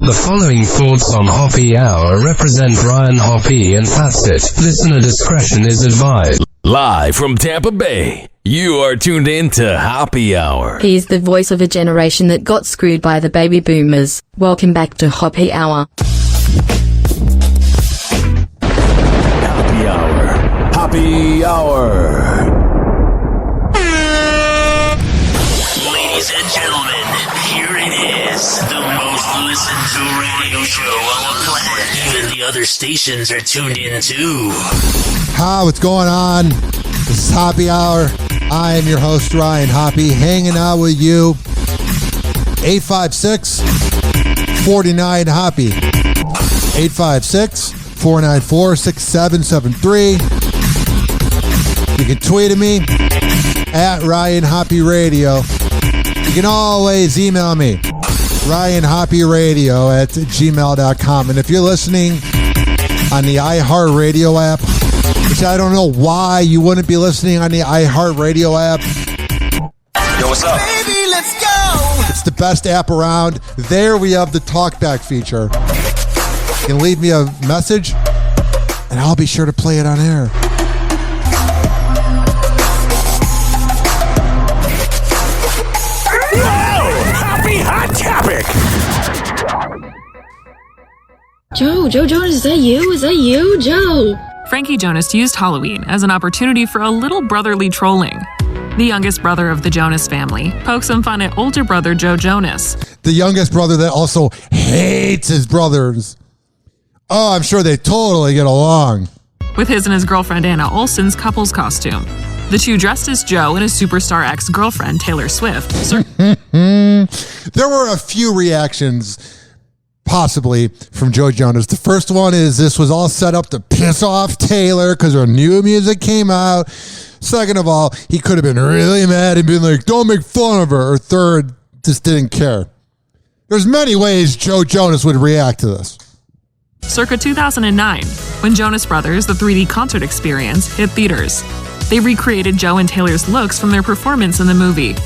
The following thoughts on Hoppe Hour represent Ryan Hoppe and that's it. Listener discretion is advised. Live from Tampa Bay, you are tuned in to Hoppe Hour. He's the voice of a generation that got screwed by the baby boomers. Welcome back to Hoppe Hour. Hoppe Hour. Hoppe Hour. Ladies and gentlemen, here it is. The most listened to radio show on the planet. Even the other stations are tuned in too. Hi, what's going on? This is Hoppe Hour. I am your host, Ryan Hoppe, hanging out with you. 856-49-HOPPE. 856-494-6773. You can tweet at me at Ryan Hoppe Radio. You can always email me, RyanHoppeRadio@gmail.com. And if you're listening on the iHeartRadio app, which I don't know why you wouldn't be listening on the iHeartRadio app. Yo, what's up? Baby, let's go! It's the best app around. There we have the talkback feature. You can leave me a message, and I'll be sure to play it on air. Hoppe Hot Topic. Joe Jonas, is that you? Is that you, Joe? Frankie Jonas used Halloween as an opportunity for a little brotherly trolling. The youngest brother of the Jonas family pokes some fun at older brother Joe Jonas. The youngest brother that also hates his brothers. Oh, I'm sure they totally get along. With his and his girlfriend Anna Olsen's couple's costume. The two dressed as Joe and his superstar ex-girlfriend Taylor Swift. There were a few reactions, possibly, from Joe Jonas. The first one is this was all set up to piss off Taylor because her new music came out. Second of all, he could have been really mad and been like, don't make fun of her. Or third, just didn't care. There's many ways Joe Jonas would react to this. Circa 2009, when Jonas Brothers, the 3D concert experience, hit theaters. They recreated Joe and Taylor's looks from their performance in the movie.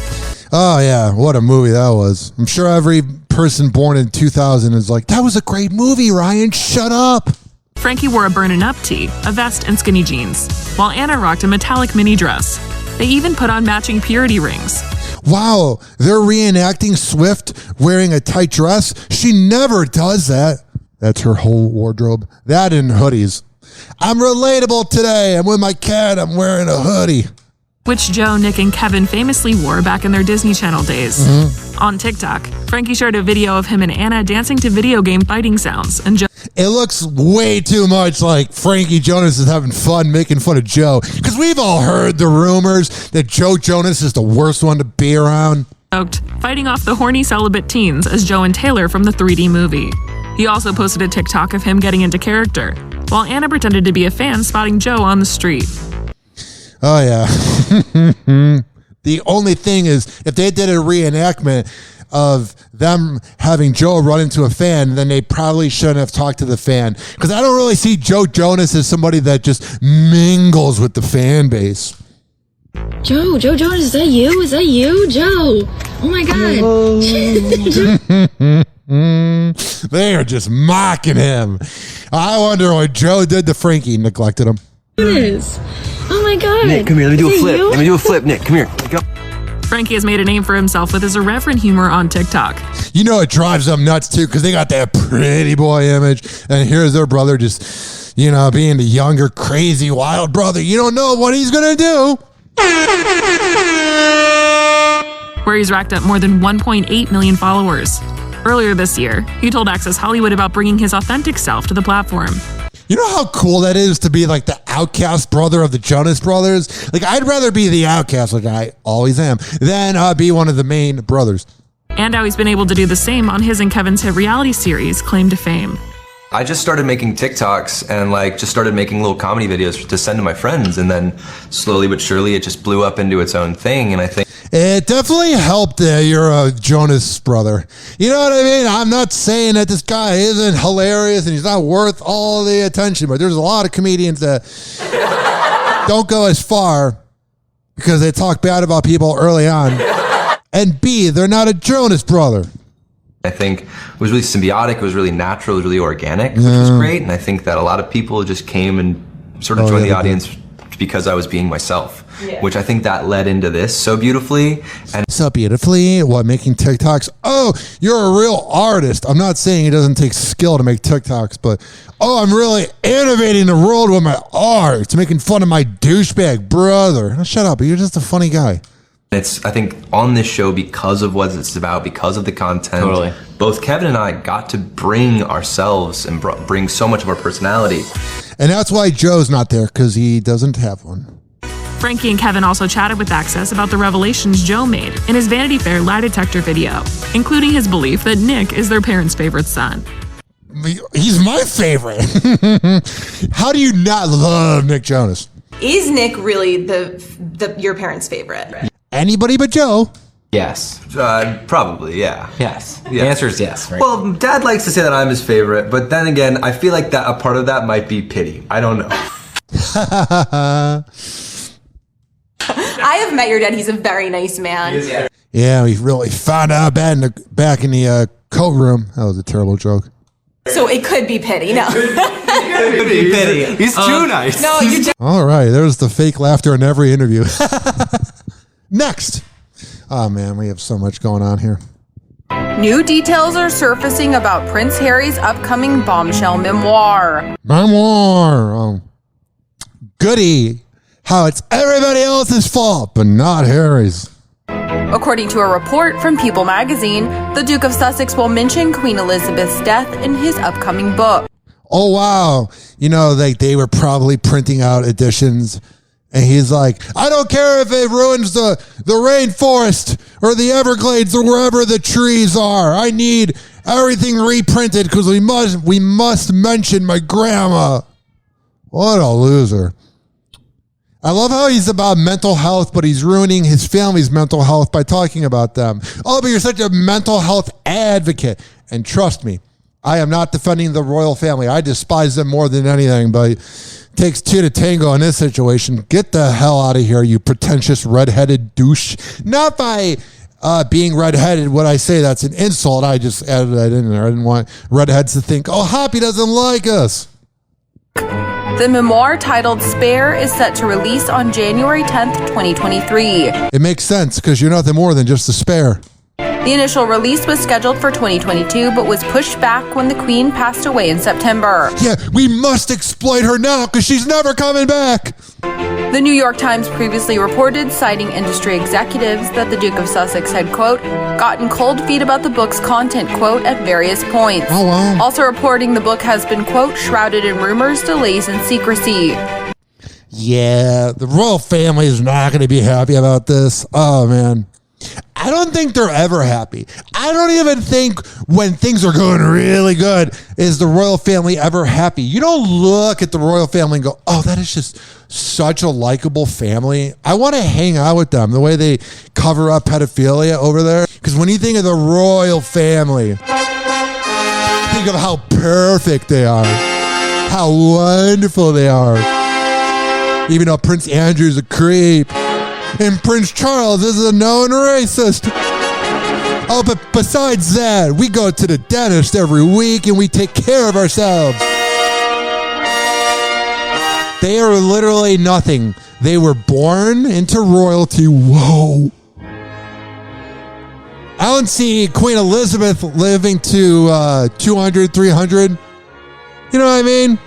Oh, yeah. What a movie that was. I'm sure every person born in 2000 is like, that was a great movie, Ryan. Shut up. Frankie wore a burnin' up tee, a vest, and skinny jeans, while Anna rocked a metallic mini dress. They even put on matching purity rings. Wow. They're reenacting Swift wearing a tight dress. She never does that. That's her whole wardrobe. That and hoodies. I'm relatable today. I'm with my cat. I'm wearing a hoodie. Which Joe, Nick, and Kevin famously wore back in their Disney Channel days. On TikTok, Frankie shared a video of him and Anna dancing to video game fighting sounds, and Joe... It looks way too much like Frankie Jonas is having fun making fun of Joe, because we've all heard the rumors that Joe Jonas is the worst one to be around. ...joked, fighting off the horny celibate teens as Joe and Taylor from the 3D movie. He also posted a TikTok of him getting into character, while Anna pretended to be a fan spotting Joe on the street. Oh, yeah. The only thing is, if they did a reenactment of them having Joe run into a fan, then they probably shouldn't have talked to the fan. Because I don't really see Joe Jonas as somebody that just mingles with the fan base. Joe Jonas, is that you? Is that you, Joe? Oh my God. They are just mocking him. I wonder what Joe did to Frankie. Neglected him. Oh my God. Nick, come here. Let me do a flip. Let me do a flip, Nick. Come here. Go. Frankie has made a name for himself with his irreverent humor on TikTok. You know it drives them nuts too, because they got that pretty boy image, and here's their brother just, being the younger, crazy, wild brother. You don't know what he's gonna do. Where he's racked up more than 1.8 million followers. Earlier this year, he told Access Hollywood about bringing his authentic self to the platform. You know how cool that is to be like the outcast brother of the Jonas Brothers? Like, I'd rather be the outcast, like I always am, than be one of the main brothers. And how he's been able to do the same on his and Kevin's hit reality series, Claim to Fame. I just started making TikToks and just started making little comedy videos to send to my friends, and then slowly but surely it just blew up into its own thing, and I think it definitely helped that you're a Jonas brother. You know what I mean? I'm not saying that this guy isn't hilarious and he's not worth all the attention, but there's a lot of comedians that don't go as far because they talk bad about people early on. And B, they're not a Jonas brother. I think it was really symbiotic, it was really natural, it was really organic, which was great. And I think that a lot of people just came and sort of joined the audience because I was being myself, which I think that led into this so beautifully. And so beautifully, what, making TikToks? Oh, you're a real artist. I'm not saying it doesn't take skill to make TikToks, but I'm really innovating the world with my art. It's making fun of my douchebag brother. Oh, shut up, you're just a funny guy. it's, I think, on this show because of what it's about, because of the content. Totally. Both Kevin and I got to bring ourselves and bring so much of our personality. And that's why Joe's not there, because he doesn't have one. Frankie and Kevin also chatted with Access about the revelations Joe made in his Vanity Fair lie detector video, including his belief that Nick is their parents' favorite son. He's my favorite. How do you not love Nick Jonas? Is Nick really your parents' favorite? Anybody but Joe. Yes. Probably, yeah. Yes. The answer is yes. Right? Well, Dad likes to say that I'm his favorite, but then again, I feel like that a part of that might be pity. I don't know. I have met your dad. He's a very nice man. Yeah, we really found out back in the coat room. That was a terrible joke. So it could be pity. No. It could be pity. He's too nice. No, you just... All right, there's the fake laughter in every interview. Next. Oh, man, we have so much going on here. New details are surfacing about Prince Harry's upcoming bombshell memoir. Memoir. Oh. Goody. How it's everybody else's fault, but not Harry's. According to a report from People magazine, the Duke of Sussex will mention Queen Elizabeth's death in his upcoming book. Oh, wow. You know, they were probably printing out editions. And he's like, I don't care if it ruins the rainforest or the Everglades or wherever the trees are. I need everything reprinted because we must mention my grandma. What a loser. I love how he's about mental health, but he's ruining his family's mental health by talking about them. Oh, but you're such a mental health advocate. And trust me, I am not defending the royal family. I despise them more than anything, but it takes two to tango in this situation. Get the hell out of here, you pretentious redheaded douche. Not by being redheaded, would I say that's an insult. I just added that in there. I didn't want redheads to think, oh, Hoppe doesn't like us. The memoir titled Spare is set to release on January 10th, 2023. It makes sense because you're nothing more than just a spare. The initial release was scheduled for 2022, but was pushed back when the Queen passed away in September. Yeah, we must exploit her now because she's never coming back. The New York Times previously reported, citing industry executives, that the Duke of Sussex had, quote, gotten cold feet about the book's content, quote, at various points. Oh, wow. Also reporting the book has been, quote, shrouded in rumors, delays, and secrecy. Yeah, the royal family is not going to be happy about this. Oh, man. I don't think they're ever happy. I don't even think when things are going really good is the royal family ever happy. You don't look at the royal family and go, oh, that is just such a likable family. I want to hang out with them the way they cover up pedophilia over there. Because when you think of the royal family, think of how perfect they are, how wonderful they are. Even though Prince Andrew's a creep. And Prince Charles is a known racist. Oh, but besides that, we go to the dentist every week and we take care of ourselves. They are literally nothing. They were born into royalty. Whoa. I don't see Queen Elizabeth living to 200, 300. You know what I mean?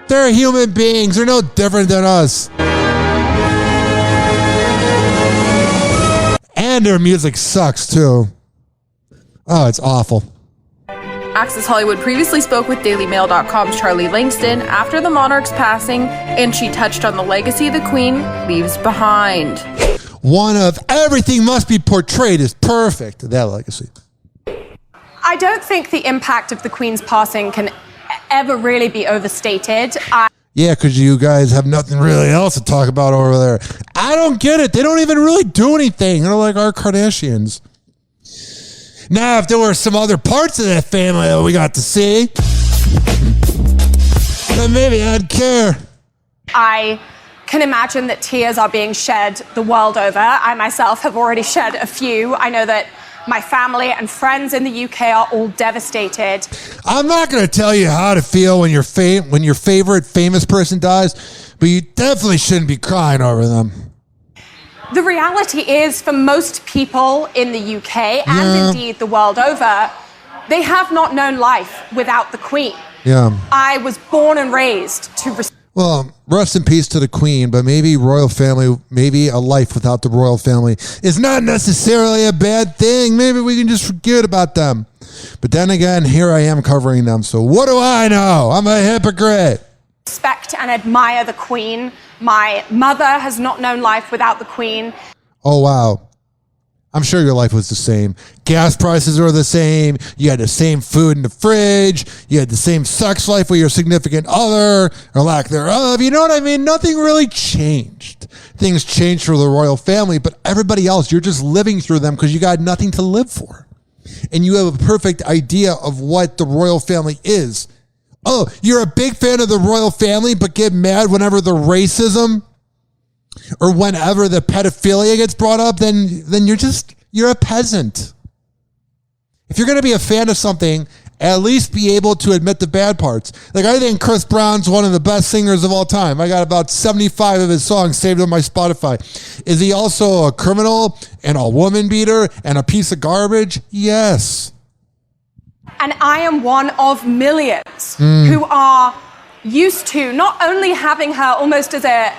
They're human beings. They're no different than us. And their music sucks, too. Oh, it's awful. Access Hollywood previously spoke with DailyMail.com's Charlie Langston after the monarch's passing, and she touched on the legacy the Queen leaves behind. One of everything must be portrayed as perfect. That legacy. I don't think the impact of the Queen's passing can ever really be overstated. Yeah, because you guys have nothing really else to talk about over there. I don't get it. They don't even really do anything. They're like our Kardashians. Now, if there were some other parts of that family that we got to see, then maybe I'd care. I can imagine that tears are being shed the world over. I myself have already shed a few. I know that My family and friends in the UK are all devastated. I'm not going to tell you how to feel when your favorite famous person dies, but you definitely shouldn't be crying over them. The reality is, for most people in the UK and indeed the world over, they have not known life without the Queen. Yeah. I was born and raised to Well, rest in peace to the Queen, but maybe royal family, maybe a life without the royal family is not necessarily a bad thing. Maybe we can just forget about them. But then again, here I am covering them. So what do I know? I'm a hypocrite. respect and admire the Queen. My mother has not known life without the Queen. Oh, wow. I'm sure your life was the same. Gas prices are the same. You had the same food in the fridge. You had the same sex life with your significant other or lack thereof. You know what I mean? Nothing really changed. Things changed for the royal family, but everybody else, you're just living through them because you got nothing to live for. And you have a perfect idea of what the royal family is. Oh, you're a big fan of the royal family, but get mad whenever the racism or whenever the pedophilia gets brought up, then you're a peasant. If you're going to be a fan of something, at least be able to admit the bad parts. Like, I think Chris Brown's one of the best singers of all time. I got about 75 of his songs saved on my Spotify. Is he also a criminal and a woman beater and a piece of garbage? Yes. And I am one of millions who are used to not only having her almost as a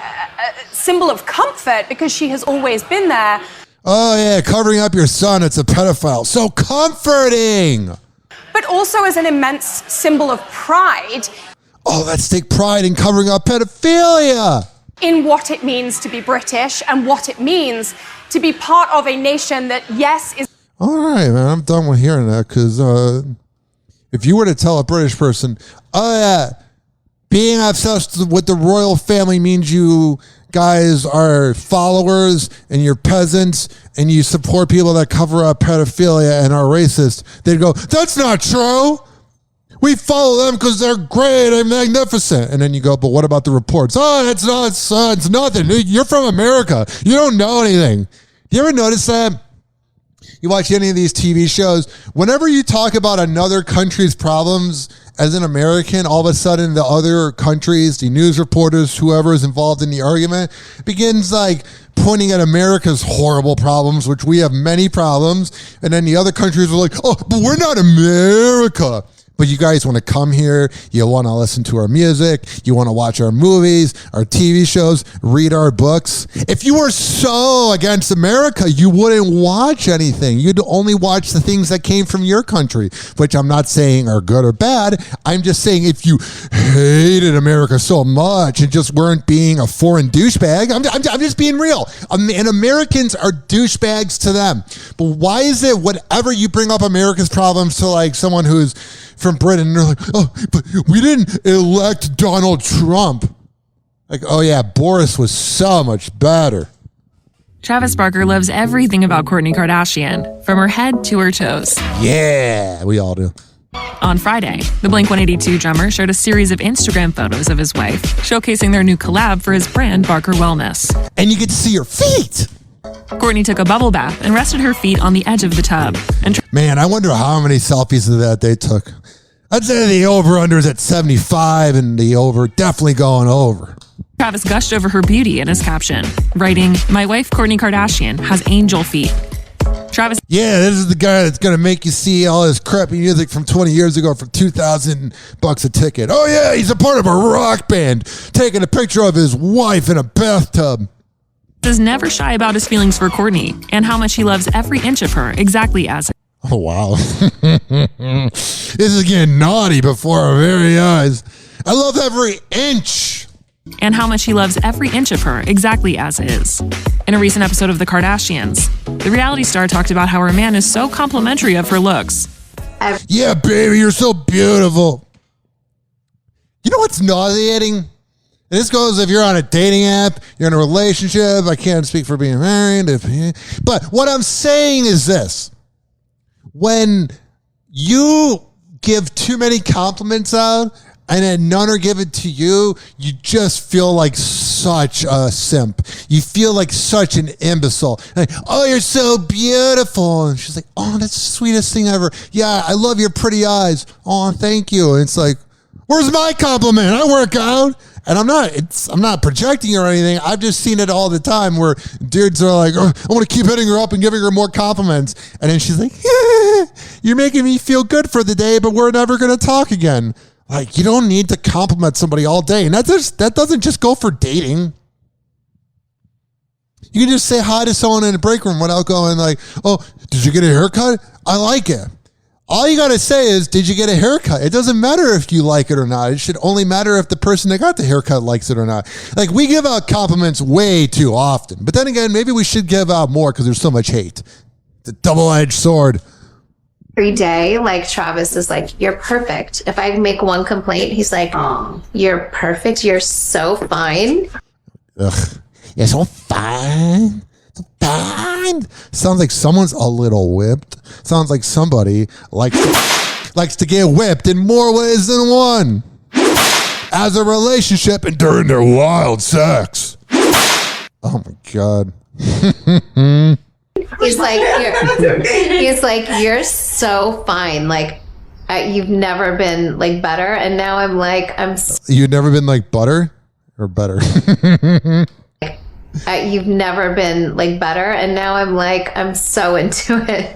symbol of comfort because she has always been there. Oh, yeah, covering up your son, it's a pedophile. So comforting. But also as an immense symbol of pride. Oh, let's take pride in covering up pedophilia. In what it means to be British and what it means to be part of a nation that, yes, is... All right, man, I'm done with hearing that because if you were to tell a British person, oh, yeah, being obsessed with the royal family means you guys are followers and you're peasants and you support people that cover up pedophilia and are racist, they'd go, that's not true. We follow them because they're great and magnificent. And then you go, but what about the reports? Oh, it's nothing. You're from America. You don't know anything. You ever notice that? You watch any of these TV shows, whenever you talk about another country's problems as an American, all of a sudden the other countries, the news reporters, whoever is involved in the argument, begins like pointing at America's horrible problems, which we have many problems. And then the other countries are like, oh, but we're not America. But you guys want to come here, you want to listen to our music, you want to watch our movies, our TV shows, read our books. If you were so against America, you wouldn't watch anything. You'd only watch the things that came from your country, which I'm not saying are good or bad. I'm just saying if you hated America so much and just weren't being a foreign douchebag, I'm just being real. And Americans are douchebags to them. But why is it whenever you bring up America's problems to like someone who's from Britain, they're like, oh, but we didn't elect Donald Trump. Like, oh yeah, Boris was so much better. Travis Barker loves everything about Kourtney Kardashian, from her head to her toes. Yeah, we all do. On Friday, the Blink-182 drummer shared a series of Instagram photos of his wife, showcasing their new collab for his brand, Barker Wellness. And you get to see her feet. Kourtney took a bubble bath and rested her feet on the edge of the tub. Man, I wonder how many selfies of that they took. I'd say the over-under is at 75 and the over definitely going over. Travis gushed over her beauty in his caption, writing, "My wife Kourtney Kardashian has angel feet." Travis. Yeah, this is the guy that's going to make you see all his crappy music from 20 years ago for $2,000 a ticket. Oh yeah, he's a part of a rock band, taking a picture of his wife in a bathtub. Is never shy about his feelings for Kourtney and how much he loves every inch of her exactly as. Oh, wow. This is getting naughty before our very eyes. I love every inch. And how much he loves every inch of her exactly as is. In a recent episode of The Kardashians, the reality star talked about how her man is so complimentary of her looks. Yeah, baby, you're so beautiful. You know what's nauseating? This goes if you're on a dating app, you're in a relationship. I can't speak for being married. But what I'm saying is this. When you give too many compliments out and then none are given to you, you just feel like such a simp. You feel like such an imbecile. Like, oh, you're so beautiful. And she's like, oh, that's the sweetest thing ever. Yeah, I love your pretty eyes. Oh, thank you. And it's like, where's my compliment? I work out. And I'm not projecting or anything. I've just seen it all the time where dudes are like, oh, I want to keep hitting her up and giving her more compliments. And then she's like, you're making me feel good for the day, but we're never going to talk again. Like, you don't need to compliment somebody all day. And that doesn't just go for dating. You can just say hi to someone in the break room without going like, oh, did you get a haircut? I like it. All you got to say is, did you get a haircut? It doesn't matter if you like it or not. It should only matter if the person that got the haircut likes it or not. Like, we give out compliments way too often. But then again, maybe we should give out more because there's so much hate. It's a double-edged sword. Every day, like, Travis is like, you're perfect. If I make one complaint, he's like, oh, you're perfect. You're so fine. Ugh. You're so fine. Fine. Sounds like someone's a little whipped. Sounds like somebody likes to get whipped in more ways than one. As a relationship and during their wild sex. Oh my God. He's like, you're so fine. Like, you've never been like better. And now I'm like, you've never been like butter or better. You've never been like better, and now I'm so into it.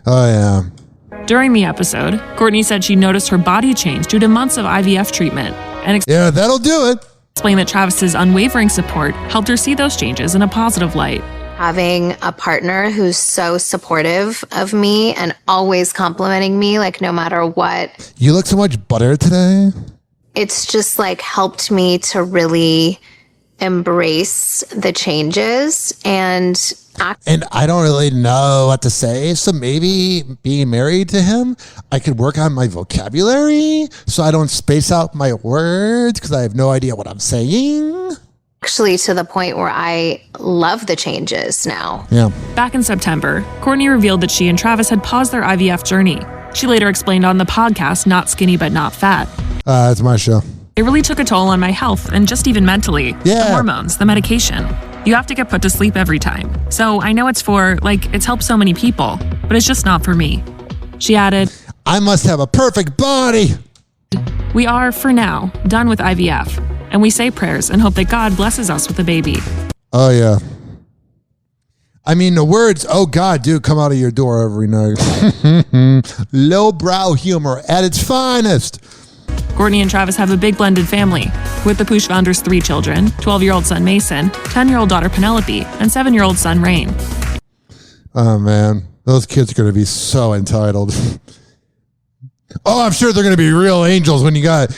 Oh yeah. During the episode, Courtney said she noticed her body change due to months of IVF treatment, and yeah, that'll do it. Explained that Travis's unwavering support helped her see those changes in a positive light. Having a partner who's so supportive of me and always complimenting me, like, no matter what. You look so much better today. It's just like helped me to really embrace the changes and I don't really know what to say, so maybe being married to him, I could work on my vocabulary so I don't space out my words because I have no idea what I'm saying. Actually, to the point where I love the changes now. Yeah. Back in September, Courtney revealed that she and Travis had paused their IVF journey. She later explained on the podcast, Not Skinny But Not Fat. It's my show. It really took a toll on my health and just even mentally. Yeah. The hormones, the medication. You have to get put to sleep every time. So I know it's it's helped so many people, but it's just not for me. She added, I must have a perfect body. We are, for now, done with IVF, and we say prayers and hope that God blesses us with a baby. Oh, yeah. I mean, the words, oh, God, do come out of your door every night. Lowbrow humor at its finest. Courtney and Travis have a big blended family, with the Poosh founders' 3 children, 12-year-old son Mason, 10-year-old daughter Penelope, and 7-year-old son Rain. Oh, man. Those kids are going to be so entitled. Oh, I'm sure they're going to be real angels when you got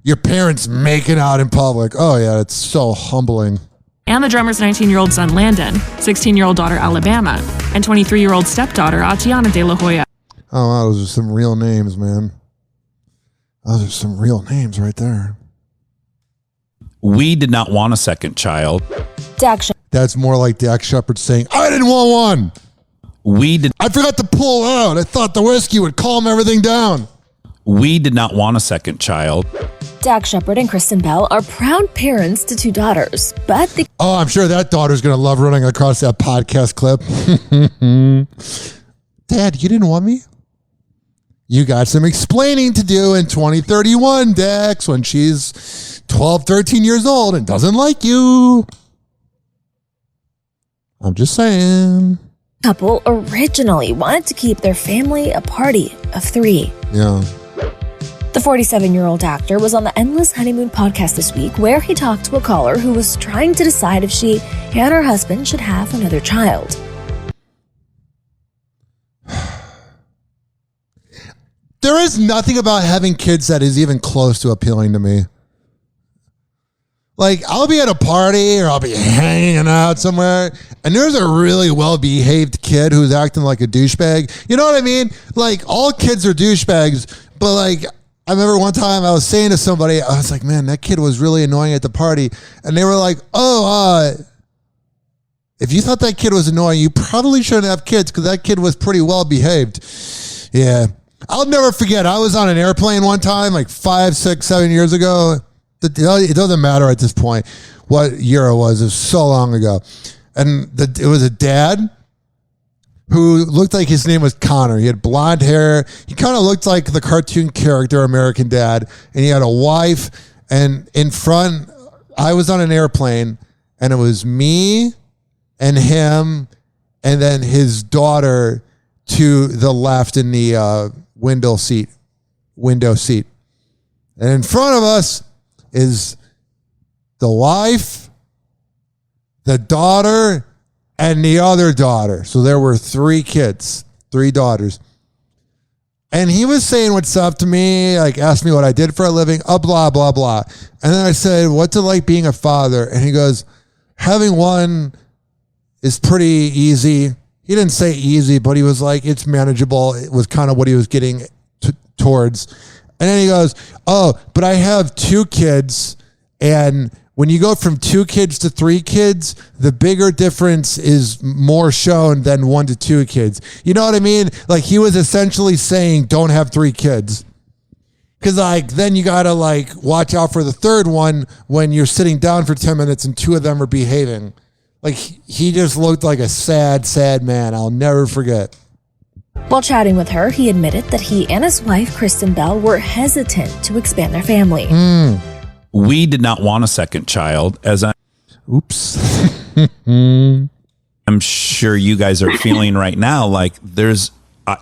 your parents making out in public. Oh, yeah, it's so humbling. And the drummer's 19-year-old son Landon, 16-year-old daughter Alabama, and 23-year-old stepdaughter Atiana de la Hoya. Oh, wow, those are some real names, man. Those are some real names right there. We did not want a second child. That's more like Dax Shepard saying, I didn't want one. I forgot to pull out. I thought the whiskey would calm everything down. We did not want a second child. Dax Shepard and Kristen Bell are proud parents to 2 daughters, but Oh, I'm sure that daughter's going to love running across that podcast clip. Dad, you didn't want me? You got some explaining to do in 2031, Dax, when she's 12, 13 years old and doesn't like you. I'm just saying. couple originally wanted to keep their family a party of 3. Yeah. The 47-year-old actor was on the Endless Honeymoon podcast this week, where he talked to a caller who was trying to decide if she and her husband should have another child. There is nothing about having kids that is even close to appealing to me. Like, I'll be at a party or I'll be hanging out somewhere, and there's a really well-behaved kid who's acting like a douchebag. You know what I mean? Like, all kids are douchebags, but like, I remember one time I was saying to somebody, I was like, man, that kid was really annoying at the party. And they were like, if you thought that kid was annoying, you probably shouldn't have kids because that kid was pretty well-behaved. Yeah. I'll never forget. I was on an airplane one time, like 5, 6, 7 years ago. it doesn't matter at this point what year it was. It was so long ago. And it was a dad who looked like his name was Connor. He had blonde hair. He kind of looked like the cartoon character American Dad. And he had a wife. And in front, I was on an airplane, and it was me and him and then his daughter to the left in the window seat. And in front of us is the wife, the daughter, and the other daughter. So there were 3 kids, 3 daughters. And he was saying what's up to me, like asked me what I did for a living, blah, blah, blah. And then I said, what's it like being a father? And he goes, having one is pretty easy. He didn't say easy, but he was like, it's manageable. It was kind of what he was getting towards. And then he goes, oh, but I have 2 kids. And when you go from 2 kids to 3 kids, the bigger difference is more shown than 1 to 2 kids. You know what I mean? Like he was essentially saying, don't have 3 kids. Because like then you got to like watch out for the 3rd one when you're sitting down for 10 minutes and 2 of them are behaving. Like he just looked like a sad, sad man. I'll never forget. While chatting with her, he admitted that he and his wife, Kristen Bell, were hesitant to expand their family. We did not want a second child, Oops. I'm sure you guys are feeling right now. Like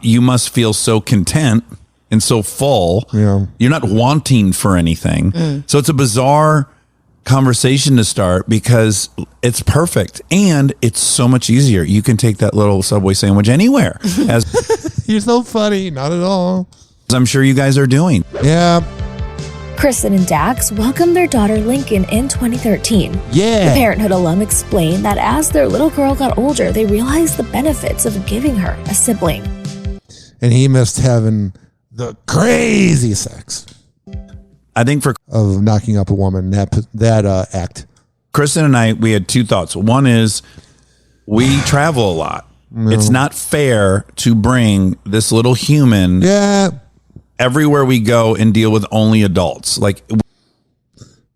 you must feel so content and so full. Yeah. You're not wanting for anything. So it's a bizarre conversation to start because it's perfect and it's so much easier. You can take that little Subway sandwich anywhere. You're so funny. Not at all. As I'm sure you guys are doing. Yeah. Kristen and Dax welcomed their daughter Lincoln in 2013. Yeah. The Parenthood alum explained that as their little girl got older, they realized the benefits of giving her a sibling. And he missed having the crazy sex. I think of knocking up a woman, that act. Kristen and I, we had 2 thoughts. One is we travel a lot. No. It's not fair to bring this little human everywhere we go and deal with only adults. But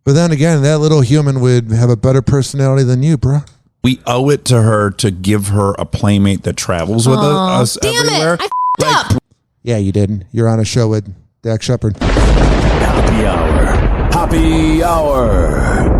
then again, that little human would have a better personality than you, bro. We owe it to her to give her a playmate that travels with us everywhere. Damn it! I f***ed up. Yeah, you did. You're on a show with Dax Shepard. Happy Hour. Happy Hour.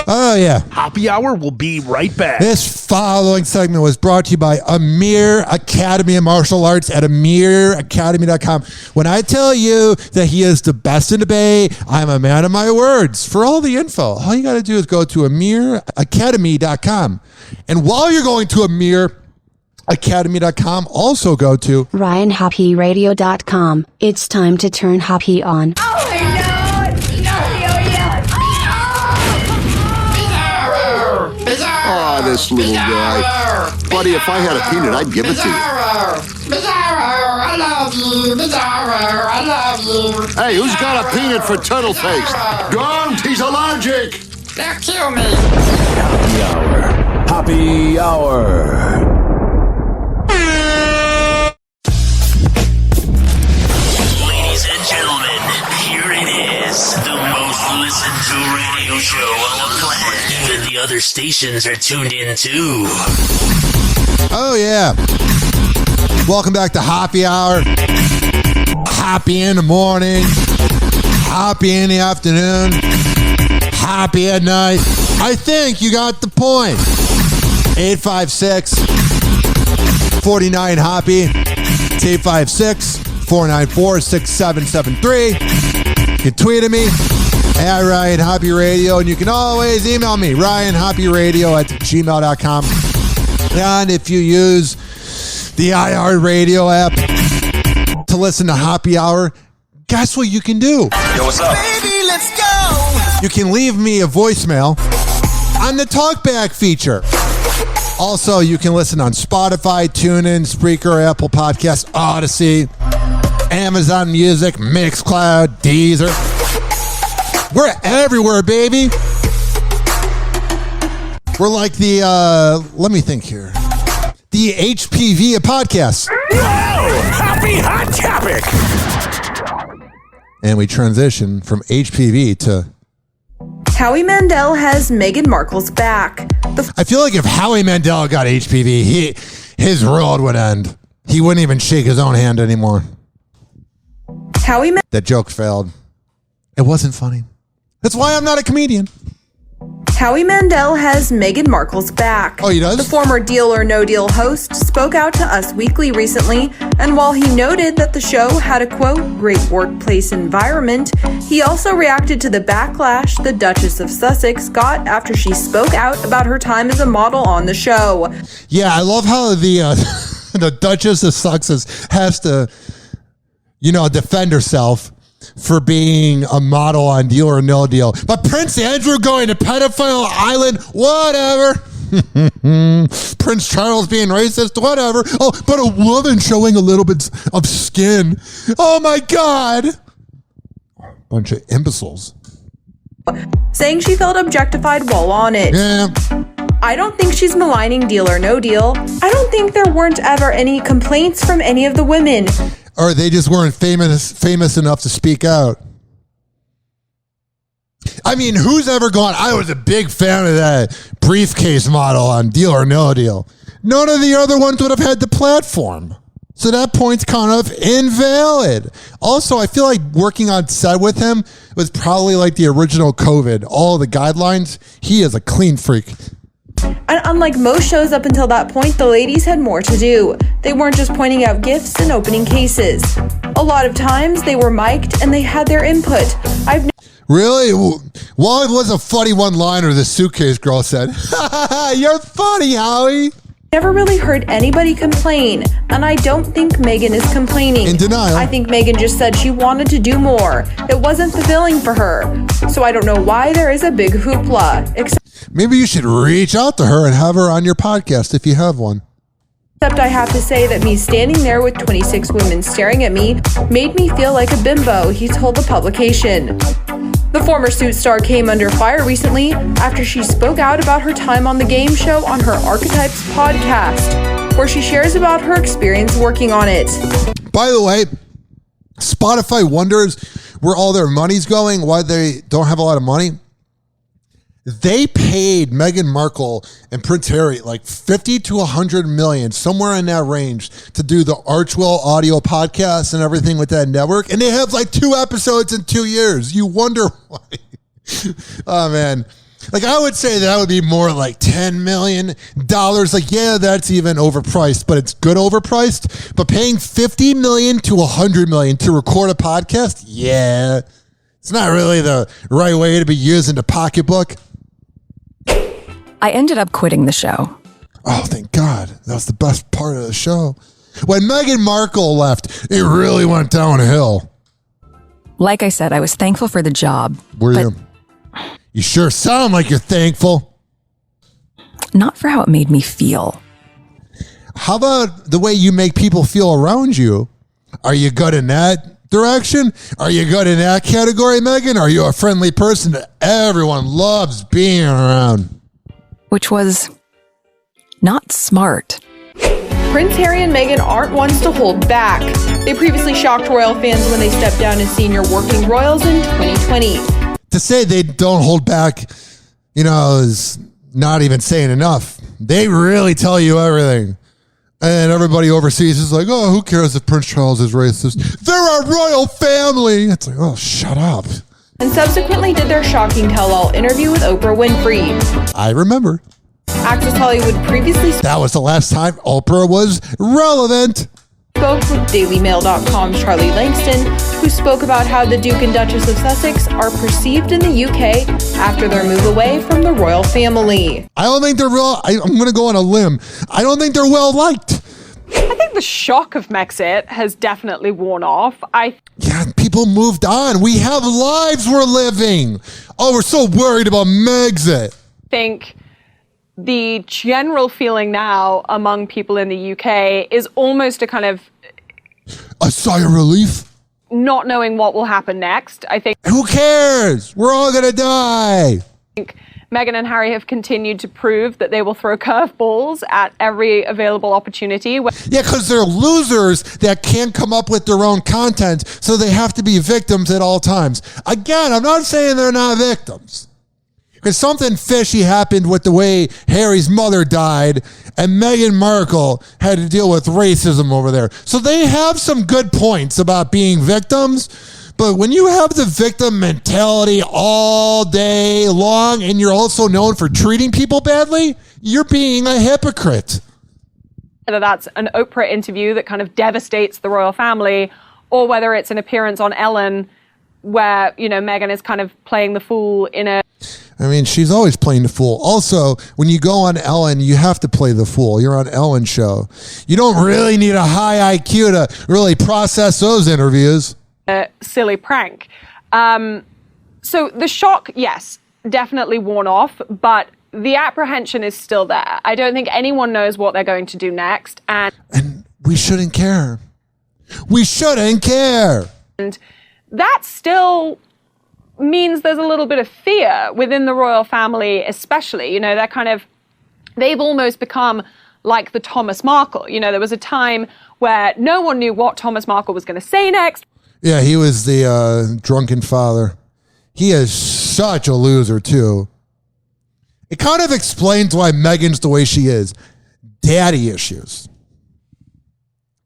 Oh, yeah. Hoppe Hour will be right back. This following segment was brought to you by Amir Academy of Martial Arts at amiracademy.com. When I tell you that he is the best in the Bay, I'm a man of my words. For all the info, all you got to do is go to amiracademy.com. And while you're going to amiracademy.com, also go to RyanHoppeRadio.com. It's time to turn Hoppe on. Oh, this little guy. Buddy, if I had a peanut, I'd give it to you. I love you. Bizarro, I love you. Hey, who's got a peanut for turtle face? Don't, he's allergic. They'll kill me. Happy Hour. Happy Hour. Ladies and gentlemen, here it is. The most listened to radio show on the planet. Even the other stations are tuned in too. Oh, yeah. Welcome back to Hoppe Hour. Hoppe in the morning. Hoppe in the afternoon. Hoppe at night. I think you got the point. 856-49-HOPPE. It's 856-494-6773. You can tweet at me at Ryan Hoppe Radio, and you can always email me, ryanhopperadio@gmail.com. And if you use the iHeart Radio app to listen to Hoppe Hour, guess what you can do? Yo, what's up? Baby, let's go. You can leave me a voicemail on the talkback feature. Also, you can listen on Spotify, TuneIn, Spreaker, Apple Podcasts, Odyssey, Amazon Music, Mixcloud, Deezer. We're everywhere, baby. We're like the, let me think here. The HPV of podcasts. Whoa! Happy Hot Topic! And we transition from HPV to... Howie Mandel has Meghan Markle's back. I feel like if Howie Mandel got HPV, his world would end. He wouldn't even shake his own hand anymore. That joke failed. It wasn't funny. That's why I'm not a comedian. Howie Mandel has Meghan Markle's back. Oh, he does? The former Deal or No Deal host spoke out to Us Weekly recently, and while he noted that the show had a, quote, great workplace environment, he also reacted to the backlash the Duchess of Sussex got after she spoke out about her time as a model on the show. Yeah, I love how the Duchess of Sussex has to, defend herself for being a model on Deal or No Deal. But Prince Andrew going to Pedophile Island, whatever. Prince Charles being racist, whatever. Oh, but a woman showing a little bit of skin. Oh my God. Bunch of imbeciles. Saying she felt objectified while on it. Yeah. I don't think she's maligning Deal or No Deal. I don't think there weren't ever any complaints from any of the women. Or they just weren't famous enough to speak out. I mean, who's ever gone, I was a big fan of that briefcase model on Deal or No Deal. None of the other ones would have had the platform. So that point's kind of invalid. Also, I feel like working on set with him was probably like the original COVID. All the guidelines, he is a clean freak. And unlike most shows up until that point, the ladies had more to do. They weren't just pointing out gifts and opening cases. A lot of times they were mic'd and they had their input. Really? Well, it was a funny one-liner the suitcase girl said. You're funny, Howie. Never really heard anybody complain, and I don't think Meghan is complaining. In denial. I think Meghan just said she wanted to do more. It wasn't fulfilling for her. So I don't know why there is a big hoopla. Maybe you should reach out to her and have her on your podcast if you have one. Except I have to say that me standing there with 26 women staring at me made me feel like a bimbo, he told the publication. The former Suit star came under fire recently after she spoke out about her time on the game show on her Archetypes podcast, where she shares about her experience working on it. By the way, Spotify wonders where all their money's going, why they don't have a lot of money. They paid Meghan Markle and Prince Harry like 50 to 100 million, somewhere in that range, to do the Archwell audio podcast and everything with that network. And they have like 2 episodes in 2 years. You wonder why. Oh, man. Like, I would say that would be more like $10 million. Like, yeah, that's even overpriced, but it's good overpriced. But paying 50 million to 100 million to record a podcast, yeah, it's not really the right way to be using the pocketbook. I ended up quitting the show. Oh, thank God. That was the best part of the show. When Meghan Markle left, it really went downhill. Like I said, I was thankful for the job. Were you? You sure sound like you're thankful. Not for how it made me feel. How about the way you make people feel around you? Are you good in that direction? Are you good in that category, Meghan? Are you a friendly person that everyone loves being around? Which was not smart. Prince Harry and Meghan aren't ones to hold back. They previously shocked royal fans when they stepped down as senior working royals in 2020. To say they don't hold back, is not even saying enough. They really tell you everything. And everybody overseas is like, oh, who cares if Prince Charles is racist? They're a royal family. It's like, oh, shut up. And subsequently did their shocking tell-all interview with Oprah Winfrey. I remember. Access Hollywood previously... That was the last time Oprah was relevant. Spoke with DailyMail.com's Charlie Langston, who spoke about how the Duke and Duchess of Sussex are perceived in the UK after their move away from the royal family. I don't think they're real... I'm going to go on a limb. I don't think they're well-liked. I think the shock of Megxit has definitely worn off. Yeah, people moved on. We have lives we're living. Oh, we're so worried about Megxit. I think the general feeling now among people in the UK is almost a kind of... a sigh of relief? Not knowing what will happen next. I think... Who cares? We're all going to die. I think Meghan and Harry have continued to prove that they will throw curveballs at every available opportunity. Yeah, because they're losers that can't come up with their own content, so they have to be victims at all times. Again, I'm not saying they're not victims. Because something fishy happened with the way Harry's mother died, and Meghan Markle had to deal with racism over there. So they have some good points about being victims, but when you have the victim mentality all day long, and you're also known for treating people badly, you're being a hypocrite. Whether that's an Oprah interview that kind of devastates the royal family, or whether it's an appearance on Ellen where, you know, Meghan is kind of playing the fool in a... I mean, she's always playing the fool. Also, when you go on Ellen, you have to play the fool. You're on Ellen's show. You don't really need a high IQ to really process those interviews. A silly prank. So the shock, yes, definitely worn off, but the apprehension is still there. I don't think anyone knows what they're going to do next. And we shouldn't care. We shouldn't care. And that still means there's a little bit of fear within the royal family, especially. You know, they've almost become like the Thomas Markle. You know, there was a time where no one knew what Thomas Markle was going to say next. Yeah, he was the drunken father. He is such a loser, too. It kind of explains why Meghan's the way she is. Daddy issues.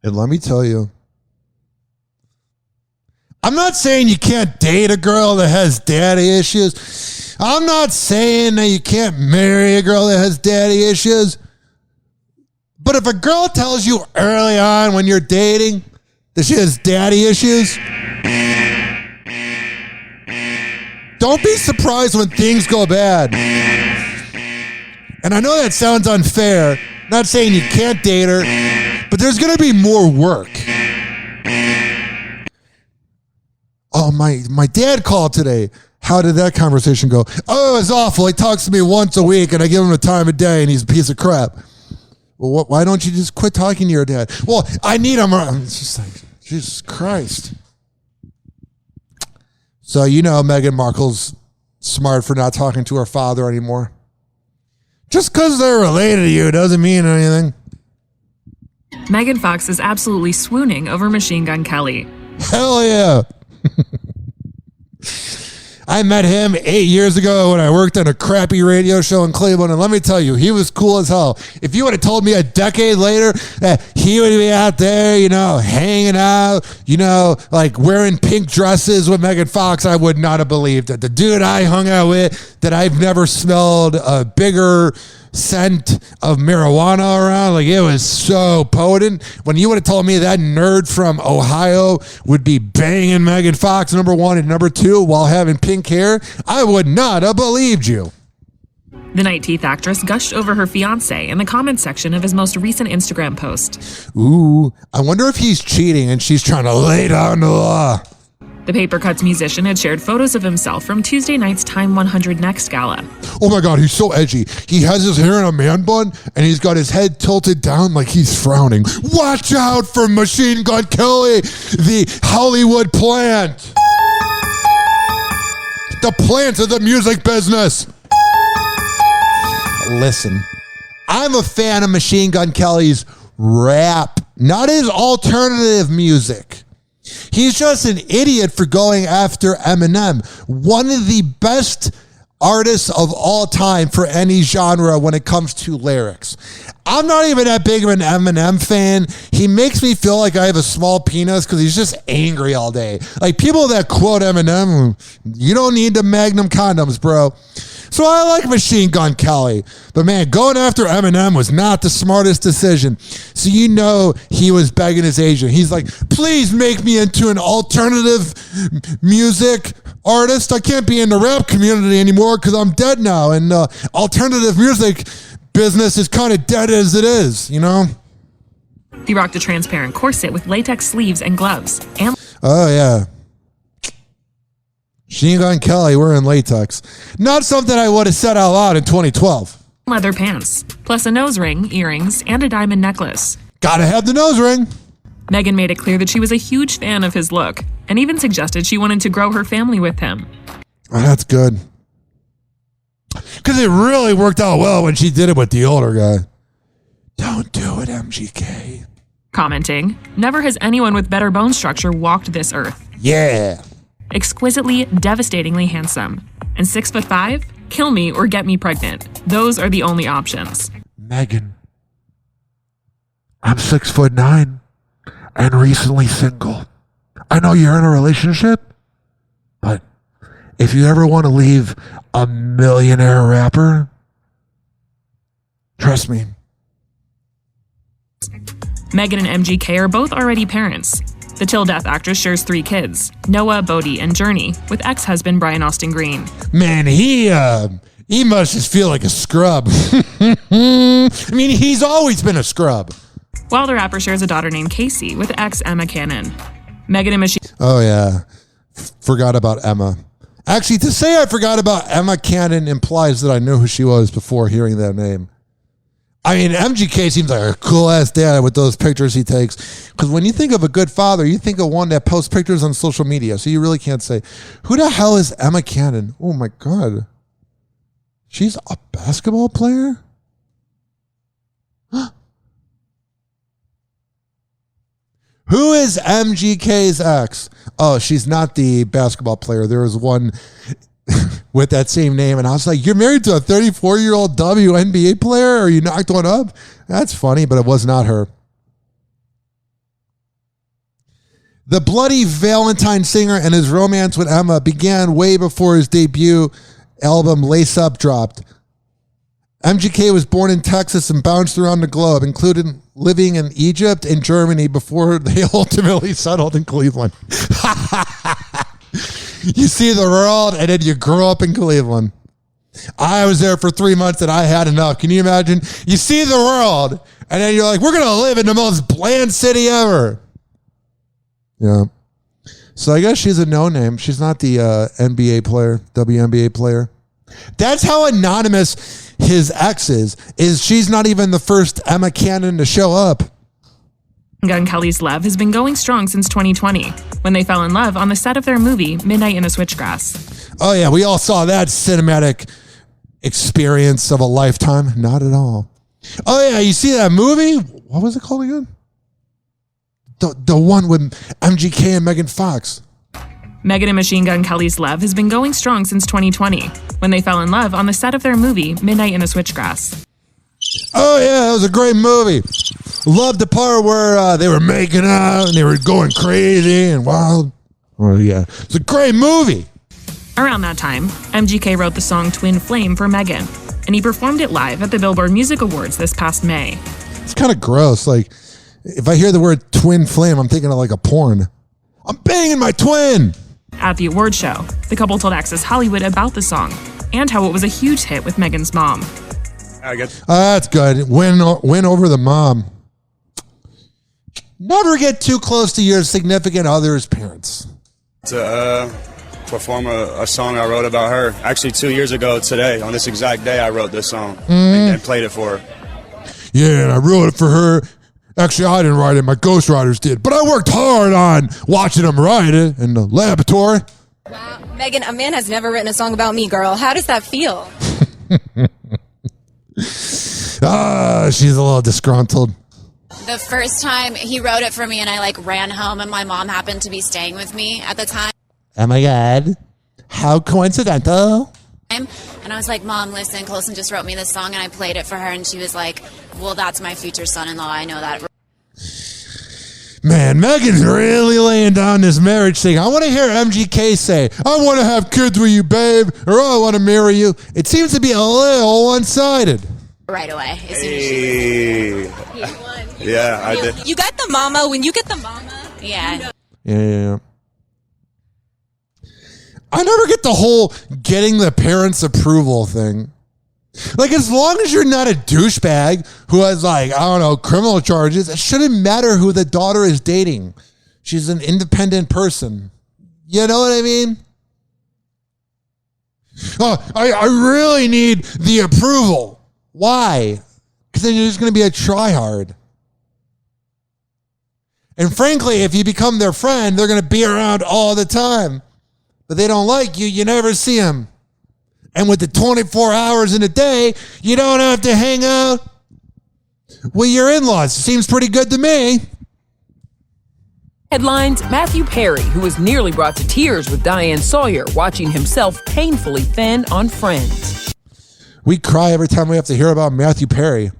And let me tell you, I'm not saying you can't date a girl that has daddy issues. I'm not saying that you can't marry a girl that has daddy issues. But if a girl tells you early on when you're dating that she has daddy issues, don't be surprised when things go bad. And I know that sounds unfair. Not saying you can't date her, but there's going to be more work. Oh, my dad called today. How did that conversation go? Oh, it's awful. He talks to me once a week, and I give him the time of day, and he's a piece of crap. Well, why don't you just quit talking to your dad? Well, I need him. It's just like, Jesus Christ. So, you know, Meghan Markle's smart for not talking to her father anymore. Just because they're related to you doesn't mean anything. Megan Fox is absolutely swooning over Machine Gun Kelly. Hell yeah. I met him 8 years ago when I worked on a crappy radio show in Cleveland, and let me tell you, he was cool as hell. If you would have told me a decade later that he would be out there, you know, hanging out, you know, like wearing pink dresses with Megan Fox, I would not have believed it. The dude I hung out with, that I've never smelled a bigger scent of marijuana around, like it was so potent. When you would have told me that nerd from Ohio would be banging Megan Fox, number one, and number two, while having pink hair, I would not have believed you. The Night Teeth actress gushed over her fiancé in the comments section of his most recent Instagram post. Ooh, I wonder if he's cheating and she's trying to lay down the law. The Paper Cuts musician had shared photos of himself from Tuesday night's Time 100 Next gala. Oh my God, he's so edgy. He has his hair in a man bun, and he's got his head tilted down like he's frowning. Watch out for Machine Gun Kelly, the Hollywood plant. The plant of the music business. Listen, I'm a fan of Machine Gun Kelly's rap, not his alternative music. He's just an idiot for going after Eminem, one of the best artists of all time for any genre when it comes to lyrics. I'm not even that big of an Eminem fan. He makes me feel like I have a small penis because he's just angry all day. Like people that quote Eminem, you don't need the Magnum condoms, bro. So I like Machine Gun Kelly. But man, going after Eminem was not the smartest decision. So you know he was begging his agent. He's like, please make me into an alternative music artist. I can't be in the rap community anymore because I'm dead now. And alternative music business is kind of dead as it is, you know? He rocked a transparent corset with latex sleeves and gloves. And oh, yeah. Machine Gun Kelly wearing latex. Not something I would have said out loud in 2012. Leather pants, plus a nose ring, earrings, and a diamond necklace. Gotta have the nose ring. Megan made it clear that she was a huge fan of his look, and even suggested she wanted to grow her family with him. Oh, that's good. Because it really worked out well when she did it with the older guy. Don't do it, MGK. Commenting, never has anyone with better bone structure walked this earth. Yeah. Exquisitely, devastatingly handsome. And 6'5", kill me or get me pregnant. Those are the only options. Megan, I'm 6'9" and recently single. I know you're in a relationship, but if you ever want to leave a millionaire rapper, trust me. Megan and MGK are both already parents. The Till Death actress shares 3 kids, Noah, Bodhi, and Journey, with ex-husband Brian Austin Green. Man, he must just feel like a scrub. I mean, he's always been a scrub. While the rapper shares a daughter named Casey with ex-Emma Cannon. Megan and Machine... Oh, yeah. Forgot about Emma. Actually, to say I forgot about Emma Cannon implies that I knew who she was before hearing that name. I mean, MGK seems like a cool-ass dad with those pictures he takes. Because when you think of a good father, you think of one that posts pictures on social media. So you really can't say, who the hell is Emma Cannon? Oh, my God. She's a basketball player? Who is MGK's ex? Oh, she's not the basketball player. There was one with that same name. And I was like, you're married to a 34-year-old WNBA player? Or you knocked one up? That's funny, but it was not her. The Bloody Valentine singer and his romance with Emma began way before his debut album Lace Up dropped. MGK was born in Texas and bounced around the globe, including living in Egypt and Germany before they ultimately settled in Cleveland. You see the world and then you grow up in Cleveland. I was there for 3 months and I had enough. Can you imagine? You see the world and then you're like, we're going to live in the most bland city ever. Yeah. So I guess she's a no-name. She's not the NBA player, WNBA player. That's how anonymous his ex is she's not even the first Emma Cannon to show up. Gun Kelly's love has been going strong since 2020, when they fell in love on the set of their movie, Midnight in the Switchgrass. Oh yeah, we all saw that cinematic experience of a lifetime. Not at all. Oh yeah, you see that movie? What was it called again? The one with MGK and Megan Fox. Megan and Machine Gun Kelly's love has been going strong since 2020, when they fell in love on the set of their movie, Midnight in the Switchgrass. Oh yeah, it was a great movie. Loved the part where they were making out and they were going crazy and wild. Oh yeah, it's a great movie. Around that time, MGK wrote the song Twin Flame for Megan, and he performed it live at the Billboard Music Awards this past May. It's kind of gross. Like, if I hear the word twin flame, I'm thinking of like a porn. I'm banging my twin. At the award show, the couple told Access Hollywood about the song and how it was a huge hit with Megan's mom. That's good. Win over the mom. Never get too close to your significant other's parents. To perform a song I wrote about her. Actually, 2 years ago today, on this exact day, I wrote this song and played it for her. Yeah, and I wrote it for her. Actually, I didn't write it. My ghostwriters did. But I worked hard on watching them write it in the laboratory. Wow. Megan, a man has never written a song about me, girl. How does that feel? She's a little disgruntled. The first time he wrote it for me and I ran home and my mom happened to be staying with me at the time. Oh my God. How coincidental. And I was like, Mom, listen, Colson just wrote me this song and I played it for her and she was like, well, that's my future son-in-law. I know that. Man, Megan's really laying down this marriage thing. I want to hear MGK say, I want to have kids with you, babe, or I want to marry you. It seems to be a little one-sided. Right away. As soon as she was Yeah, I did. You got the mama. When you get the mama. Yeah. Yeah. I never get the whole getting the parents' approval thing. Like, as long as you're not a douchebag who has, criminal charges, it shouldn't matter who the daughter is dating. She's an independent person. You know what I mean? Oh, I really need the approval. Why? Because then you're just going to be a tryhard. And frankly, if you become their friend, they're going to be around all the time. But they don't like you, you never see them. And with the 24 hours in a day, you don't have to hang out with your in-laws. Seems pretty good to me. Headlines, Matthew Perry, who was nearly brought to tears with Diane Sawyer, watching himself painfully thin on Friends. We cry every time we have to hear about Matthew Perry.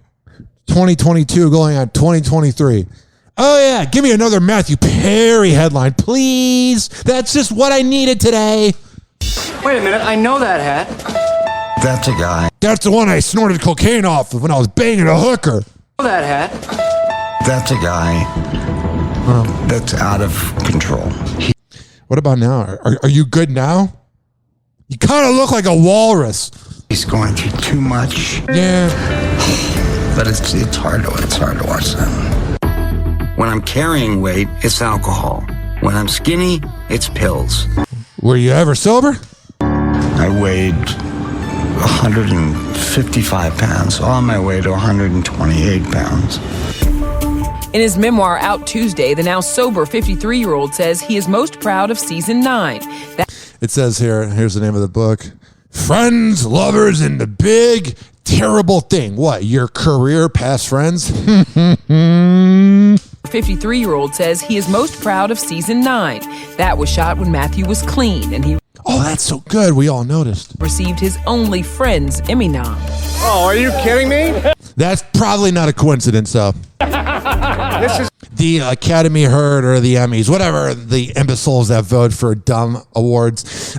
2022 going on 2023. Oh yeah, give me another Matthew Perry headline, please. That's just what I needed today. Wait a minute, I know that hat. That's a guy. That's the one I snorted cocaine off of when I was banging a hooker. I know that hat. That's a guy that's out of control. What about now? Are you good now? You kind of look like a walrus. He's going through too much. Yeah. But it's hard to watch them. When I'm carrying weight, it's alcohol. When I'm skinny, it's pills. Were you ever sober? I weighed 155 pounds, on my way to 128 pounds. In his memoir out Tuesday, the now sober 53-year-old says he is most proud of season 9. It says here's the name of the book. Friends, Lovers, and the Big Terrible Thing. What, your career past friends? 53-year-old says he is most proud of season 9. That was shot when Matthew was clean, and he... Oh, that's so good. We all noticed. ...received his only Friends Emmy nom. Oh, are you kidding me? That's probably not a coincidence, though. This is... The Academy heard, or the Emmys, whatever, the imbeciles that vote for dumb awards.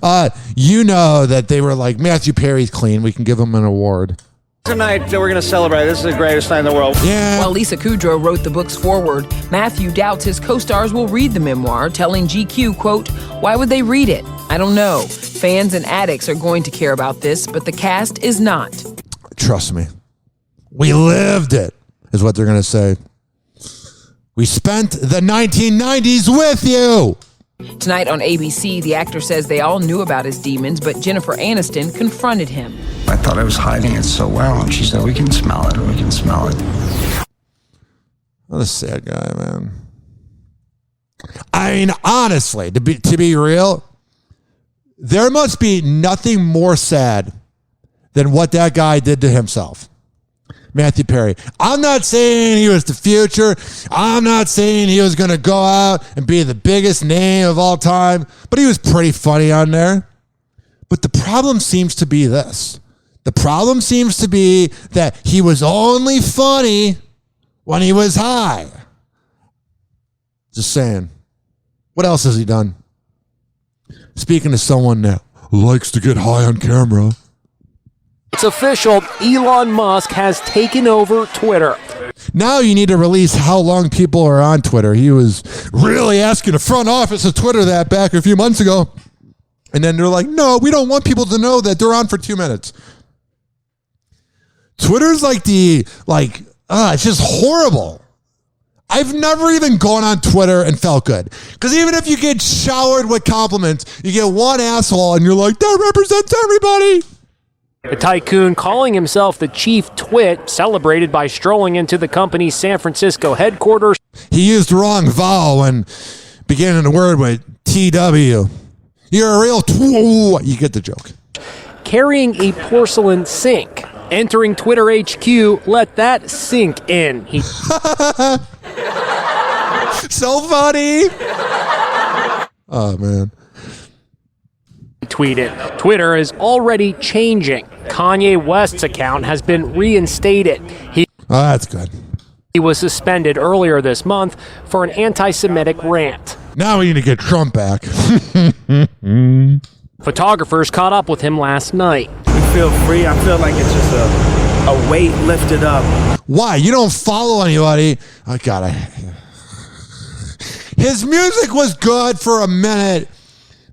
You know that they were like, Matthew Perry's clean. We can give him an award. Tonight that we're going to celebrate. This is the greatest night in the world. Yeah. While Lisa Kudrow wrote the book's foreword, Matthew doubts his co-stars will read the memoir, telling GQ, quote, "Why would they read it? I don't know. Fans and addicts are going to care about this, but the cast is not." Trust me. We lived it, is what they're going to say. We spent the 1990s with you. Tonight on ABC, the actor says they all knew about his demons, but Jennifer Aniston confronted him. I thought I was hiding it so well, and she said, we can smell it. What a sad guy, man. I mean, honestly, to be real, there must be nothing more sad than what that guy did to himself. Matthew Perry. I'm not saying he was the future. I'm not saying he was going to go out and be the biggest name of all time, but he was pretty funny on there. But the problem seems to be this. The problem seems to be that he was only funny when he was high. Just saying. What else has he done? Speaking to someone that likes to get high on camera. It's official. Elon Musk has taken over Twitter. Now you need to release how long people are on Twitter. He was really asking the front office of Twitter that back a few months ago. And then they're like, no, we don't want people to know that they're on for 2 minutes. Twitter's like it's just horrible. I've never even gone on Twitter and felt good. Because even if you get showered with compliments, you get one asshole and you're like, that represents everybody. The tycoon, calling himself the chief twit, celebrated by strolling into the company's San Francisco headquarters. He used the wrong vowel when beginning the word with TW. You're a real you get the joke. Carrying a porcelain sink. Entering Twitter HQ, let that sink in. So funny. Oh, man. Tweeted, Twitter is already changing. Kanye West's account has been reinstated. That's good. He was suspended earlier this month for an anti-Semitic rant. Now we need to get Trump back. Photographers caught up with him last night. You feel free. I feel like it's just a weight lifted up. Why? You don't follow anybody. Oh, God. His music was good for a minute.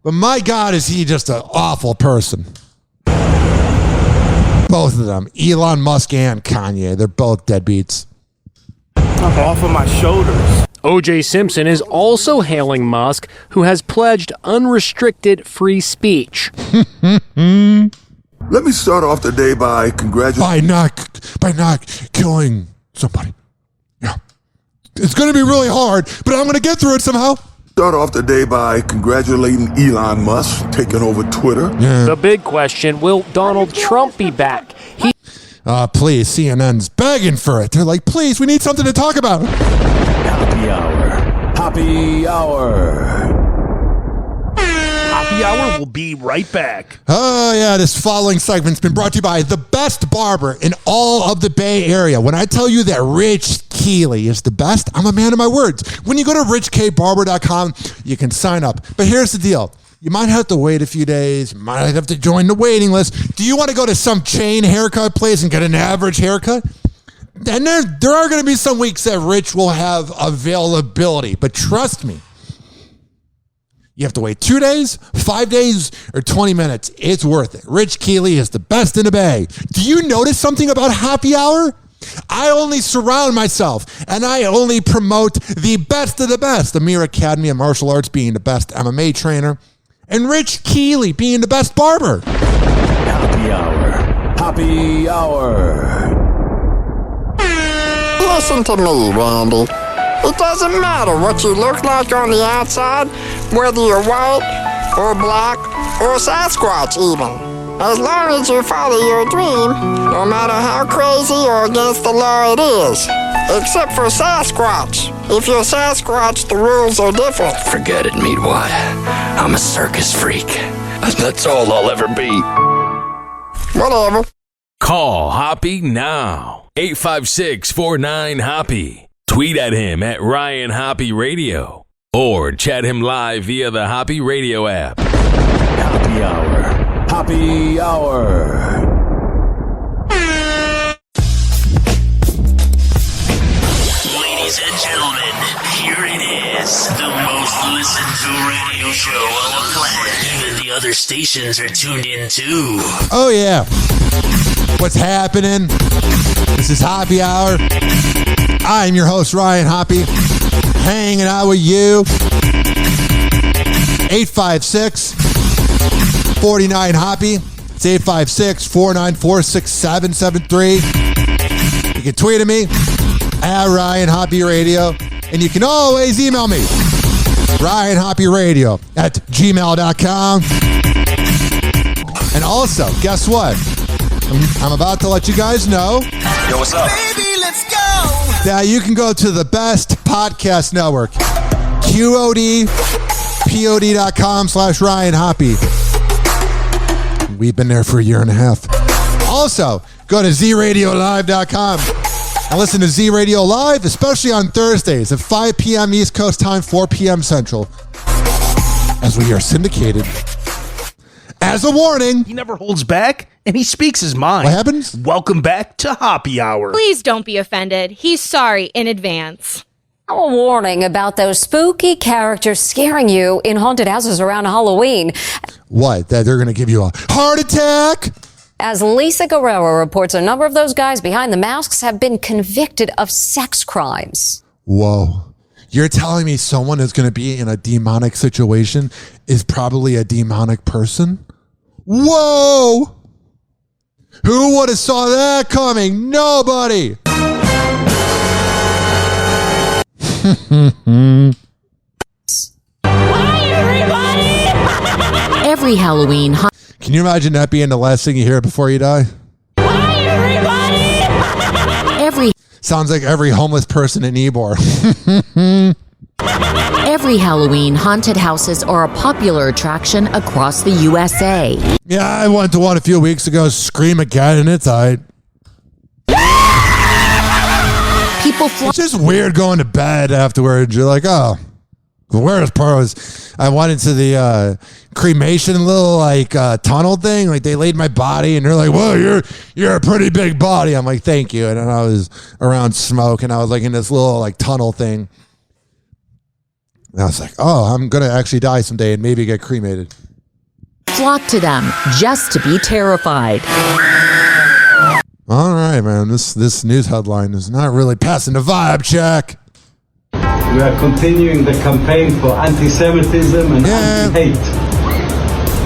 But my God, is he just an awful person. Both of them. Elon Musk and Kanye. They're both deadbeats. Off of my shoulders. O.J. Simpson is also hailing Musk, who has pledged unrestricted free speech. Let me start off the day by congratulating... By not killing somebody. Yeah. It's going to be really hard, but I'm going to get through it somehow. Start off the day by congratulating Elon Musk taking over Twitter. The big question, will Donald Trump be back? Please, CNN's begging for it. They're like, please, we need something to talk about. Happy Hour. Happy Hour. Happy Hour will be right back. Oh, yeah, this following segment's been brought to you by the best barber in all of the Bay Area. When I tell you that Rich Keeley is the best, I'm a man of my words. When you go to richkbarber.com, you can sign up. But here's the deal. You might have to wait a few days. You might have to join the waiting list. Do you want to go to some chain haircut place and get an average haircut? And there are going to be some weeks that Rich will have availability. But trust me, you have to wait 2 days, 5 days, or 20 minutes. It's worth it. Rich Keeley is the best in the Bay. Do you notice something about Happy Hour? I only surround myself and I only promote the best of the best. The Mir Academy of Martial Arts being the best MMA trainer, and Rich Keeley being the best barber. Happy Hour. Happy Hour. Listen to me, Randy. It doesn't matter what you look like on the outside, whether you're white or black or Sasquatch even. As long as you follow your dream, no matter how crazy or against the law it is. Except for Sasquatch. If you're Sasquatch, the rules are different. Forget it, Meatwad. I'm a circus freak. That's all I'll ever be. Whatever. Call Hoppe now. 856-49-HOPPE. Tweet at him at Ryan Hoppe Radio. Or chat him live via the Hoppe Radio app. Happy Hour. Happy Hour. Ladies and gentlemen, here it is. The most listened to radio show on the planet. Even the other stations are tuned in too. Oh, yeah. What's happening? This is Happy Hour. I'm your host, Ryan Hoppe, hanging out with you. 856-49-HOPPE. It's 856-494-6773. You can tweet at me at Ryan Hoppe Radio. And you can always email me, RyanHoppeRadio at gmail.com. And also, guess what? I'm about to let you guys know. Yo, what's up? Baby, let's go! That you can go to the best podcast network, QODPOD.com/Ryan Hoppe. We've been there for a year and a half. Also, go to ZRadioLive.com and listen to Z Radio Live, especially on Thursdays at 5 p.m. East Coast time, 4 p.m. Central, as we are syndicated. As a warning, he never holds back, and he speaks his mind. What happens? Welcome back to Happy Hour. Please don't be offended. He's sorry in advance. A warning about those spooky characters scaring you in haunted houses around Halloween. What? That they're going to give you a heart attack? As Lisa Guerrero reports, a number of those guys behind the masks have been convicted of sex crimes. Whoa. You're telling me someone who's going to be in a demonic situation is probably a demonic person? Whoa! Who would have saw that coming? Nobody! Every Halloween. Can you imagine that being the last thing you hear before you die? Sounds like every homeless person in Ybor. Every Halloween, haunted houses are a popular attraction across the USA. Yeah, I went to one a few weeks ago. Scream again, and it's alright. It's just weird going to bed afterwards. You're like, oh. The weirdest part was I went into the cremation little tunnel thing. Like they laid my body and they're like, whoa, you're a pretty big body. I'm like, thank you. And then I was around smoke and I was like in this little tunnel thing. And I was like, oh, I'm going to actually die someday and maybe get cremated. Flock to them just to be terrified. All right, man. This news headline is not really passing the vibe check. We are continuing the campaign for anti-Semitism and anti-hate.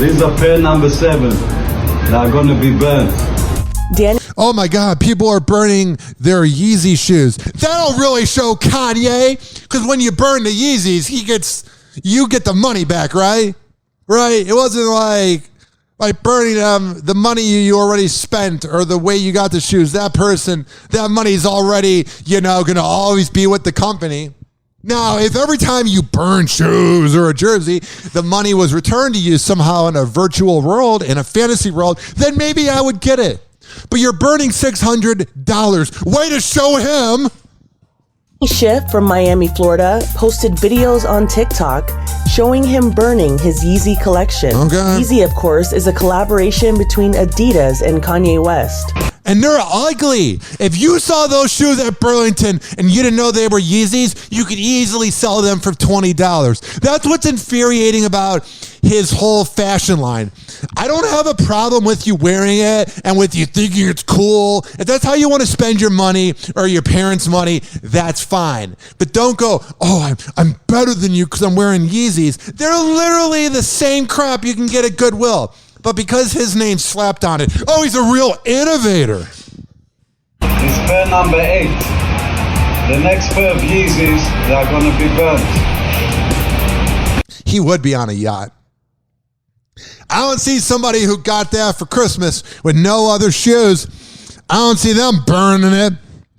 These are pair number 7. They are going to be burned. Oh my God, people are burning their Yeezy shoes. That'll really show Kanye, because when you burn the Yeezys, he gets you get the money back, right? Right? It wasn't like burning them, the money you already spent or the way you got the shoes. That person, that money's already, going to always be with the company. Now, if every time you burn shoes or a jersey, the money was returned to you somehow in a virtual world, in a fantasy world, then maybe I would get it. But you're burning $600. Way to show him. Schiff from Miami, Florida, posted videos on TikTok showing him burning his Yeezy collection. Okay. Yeezy, of course, is a collaboration between Adidas and Kanye West. And they're ugly. If you saw those shoes at Burlington and you didn't know they were Yeezys, you could easily sell them for $20. That's what's infuriating about his whole fashion line. I don't have a problem with you wearing it and with you thinking it's cool. If that's how you want to spend your money or your parents' money, that's fine. But don't go, I'm better than you because I'm wearing Yeezys. They're literally the same crap you can get at Goodwill. But because his name's slapped on it, he's a real innovator. It's pair number 8. The next pair of Yeezys, they are going to be burnt. He would be on a yacht. I don't see somebody who got that for Christmas with no other shoes. I don't see them burning it.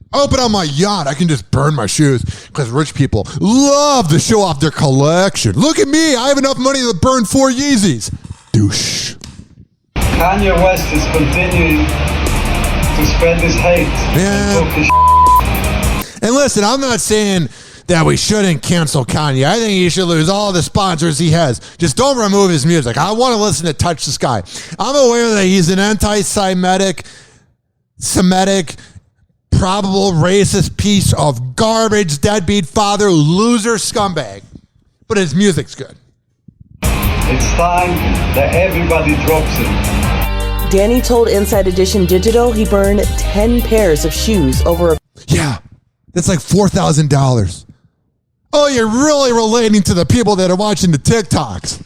But on my yacht, I can just burn my shoes because rich people love to show off their collection. Look at me. I have enough money to burn 4 Yeezys. Douche. Kanye West is continuing to spread his hate. Yeah. And listen, I'm not saying that we shouldn't cancel Kanye. I think he should lose all the sponsors he has. Just don't remove his music. I want to listen to Touch the Sky. I'm aware that he's an anti-Semitic, probable racist piece of garbage, deadbeat father, loser scumbag. But his music's good. It's time that everybody drops it. Danny told Inside Edition Digital he burned 10 pairs of shoes over a... Yeah, that's like $4,000. You're really relating to the people that are watching the TikToks.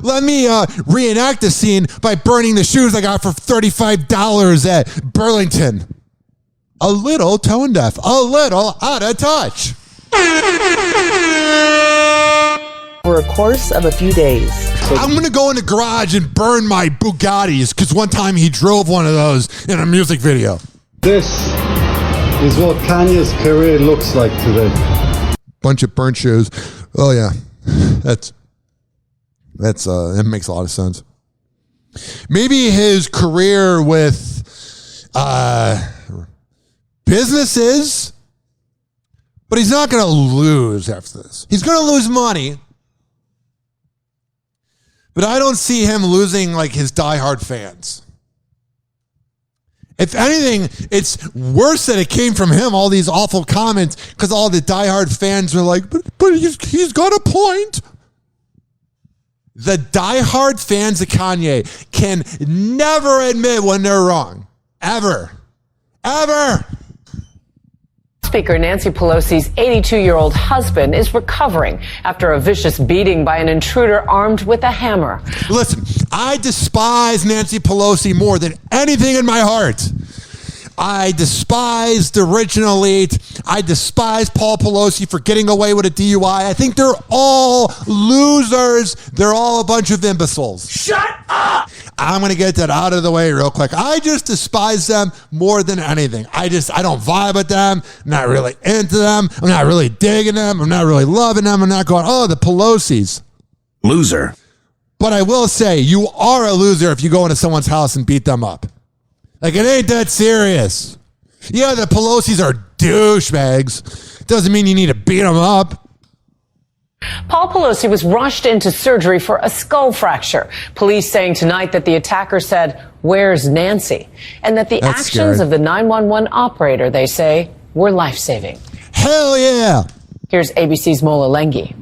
Let me reenact the scene by burning the shoes I got for $35 at Burlington. A little tone deaf, a little out of touch. For a course of a few days. I'm going to go in the garage and burn my Bugattis because one time he drove one of those in a music video. This is what Kanye's career looks like today. Bunch of burnt shoes. Oh, yeah. That makes a lot of sense. Maybe his career with businesses, but he's not going to lose after this. He's going to lose money. But I don't see him losing like his diehard fans. If anything, it's worse that it came from him, all these awful comments, because all the diehard fans are like, but he's got a point. The diehard fans of Kanye can never admit when they're wrong. Ever. Ever. Speaker Nancy Pelosi's 82-year-old husband is recovering after a vicious beating by an intruder armed with a hammer. Listen, I despise Nancy Pelosi more than anything in my heart. I despise the original elite. I despise Paul Pelosi for getting away with a DUI. I think they're all losers. They're all a bunch of imbeciles. Shut up! I'm going to get that out of the way real quick. I just despise them more than anything. I don't vibe with them. I'm not really into them. I'm not really digging them. I'm not really loving them. I'm not going, the Pelosis. Loser. But I will say, you are a loser if you go into someone's house and beat them up. Like, it ain't that serious. Yeah, the Pelosis are douchebags. Doesn't mean you need to beat them up. Paul Pelosi was rushed into surgery for a skull fracture. Police saying tonight that the attacker said, "Where's Nancy?" And that the actions of the 911 operator, they say, were life-saving. Hell yeah. Here's ABC's Mola Lenghi.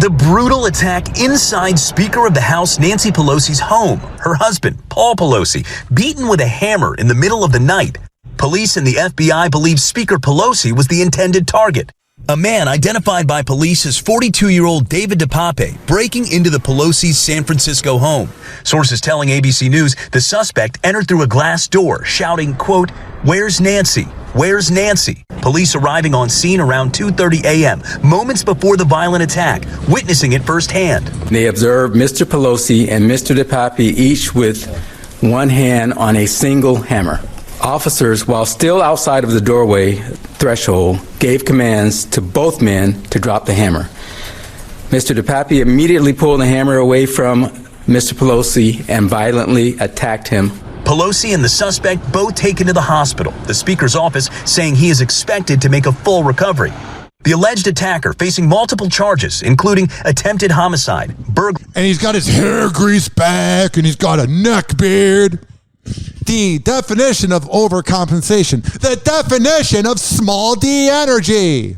The brutal attack inside Speaker of the House Nancy Pelosi's home. Her husband, Paul Pelosi, beaten with a hammer in the middle of the night. Police and the FBI believe Speaker Pelosi was the intended target. A man identified by police as 42-year-old David DePape breaking into the Pelosi's San Francisco home. Sources telling ABC News the suspect entered through a glass door, shouting, quote, "Where's Nancy? Where's Nancy?" Police arriving on scene around 2:30 a.m., moments before the violent attack, witnessing it firsthand. They observed Mr. Pelosi and Mr. DePape each with one hand on a single hammer. Officers, while still outside of the doorway threshold, gave commands to both men to drop the hammer. Mr. DePape immediately pulled the hammer away from Mr. Pelosi and violently attacked him. Pelosi and the suspect both taken to the hospital, the Speaker's office saying he is expected to make a full recovery. The alleged attacker facing multiple charges, including attempted homicide, burglary. And he's got his hair greased back and he's got a neck beard. The definition of overcompensation. The definition of small d energy.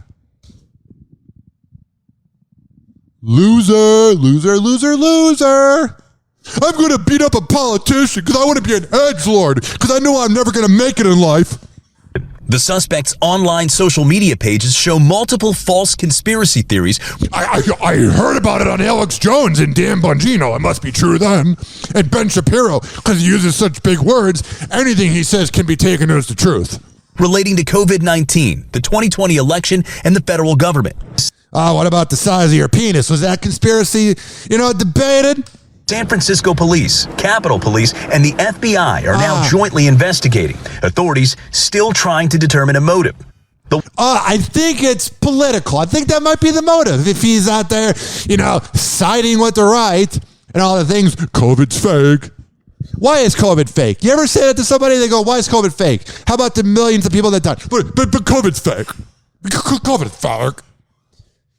Loser, loser, loser, loser. I'm going to beat up a politician because I want to be an edgelord because I know I'm never going to make it in life. The suspect's online social media pages show multiple false conspiracy theories. I heard about it on Alex Jones and Dan Bongino. It must be true then. And Ben Shapiro, because he uses such big words, anything he says can be taken as the truth. Relating to COVID-19, the 2020 election, and the federal government. What about the size of your penis? Was that conspiracy, debated? San Francisco police, Capitol Police, and the FBI are now jointly investigating. Authorities still trying to determine a motive. I think it's political. I think that might be the motive. If he's out there, siding with the right and all the things, COVID's fake. Why is COVID fake? You ever say that to somebody? They go, why is COVID fake? How about the millions of people that died? But COVID's fake. COVID's fake.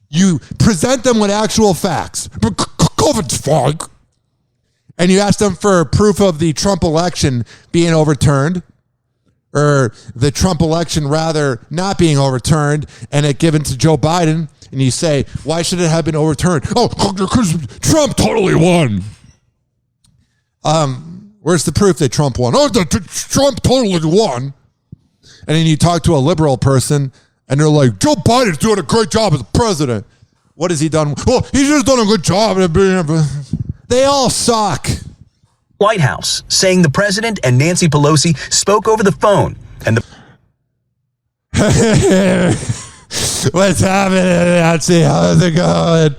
You present them with actual facts. But COVID's fake. And you ask them for proof of the Trump election being overturned, or the Trump election rather not being overturned, and it given to Joe Biden, and you say, why should it have been overturned? Oh, because Trump totally won. Where's the proof that Trump won? Oh, Trump totally won. And then you talk to a liberal person, and they're like, Joe Biden's doing a great job as president. What has he done? Well, he's just done a good job. They all suck. White House saying the president and Nancy Pelosi spoke over the phone and the What's happening, Nancy? How's it going?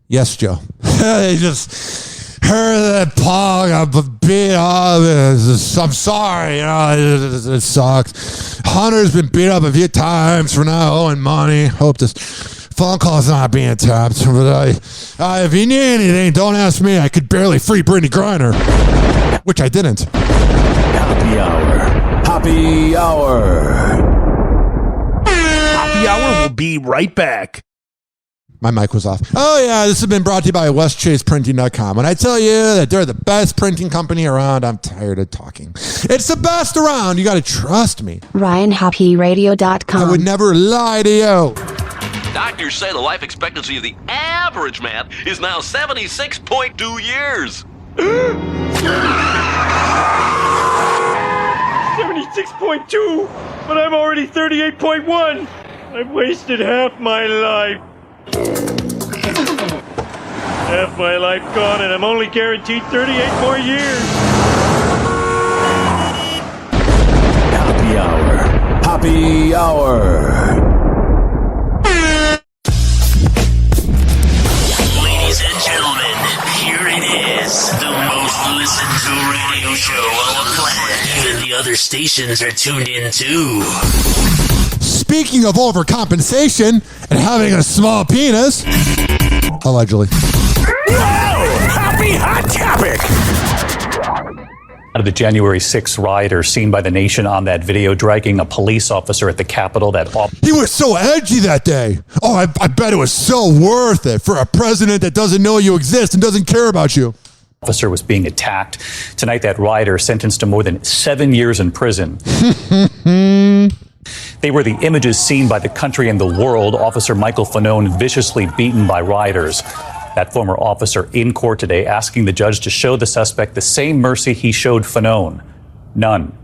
Yes, Joe. They just heard that Paul got beat up. I'm sorry, it sucks. Hunter's been beat up a few times for not owing money. Hope this phone call's not being tapped, but if you need anything, don't ask me. I could barely free Brittany Griner, which I didn't. Happy Hour. Happy Hour. Happy Hour will be right back. My mic was off. Oh, yeah, this has been brought to you by WestChasePrinting.com. When I tell you that they're the best printing company around, I'm tired of talking. It's the best around. You got to trust me. RyanHoppeRadio.com. I would never lie to you. Doctors say the life expectancy of the average man is now 76.2 years. 76.2, but I'm already 38.1. I've wasted half my life. Half my life gone, and I'm only guaranteed 38 more years. Happy Hour. Happy Hour. Ladies and gentlemen, here it is, the most listened to radio show on the planet. Even the other stations are tuned in too. Speaking of overcompensation and having a small penis, allegedly. Happy hot topic! Out of the January 6th rioter seen by the nation on that video dragging a police officer at the Capitol. He was so edgy that day. Oh, I bet it was so worth it for a president that doesn't know you exist and doesn't care about you. Officer was being attacked. Tonight, that rioter sentenced to more than 7 years in prison. They were the images seen by the country and the world. Officer Michael Fanone viciously beaten by rioters. That former officer in court today asking the judge to show the suspect the same mercy he showed Fanone. None.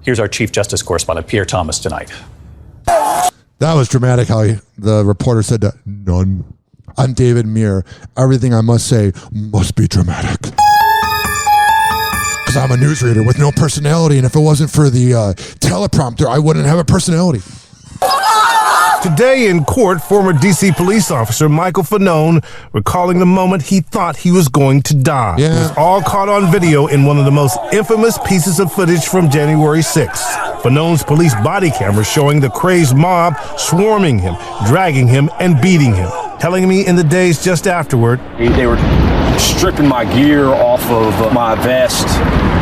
Here's our Chief Justice correspondent, Pierre Thomas, tonight. That was dramatic how the reporter said that. None. I'm David Muir. Everything I must say must be dramatic. Because I'm a newsreader with no personality, and if it wasn't for the teleprompter, I wouldn't have a personality. Today in court, former D.C. police officer Michael Fanone recalling the moment he thought he was going to die. Yeah. It was all caught on video in one of the most infamous pieces of footage from January 6th. Fanone's police body camera showing the crazed mob swarming him, dragging him, and beating him. Telling me in the days just afterward, they were stripping my gear off of my vest,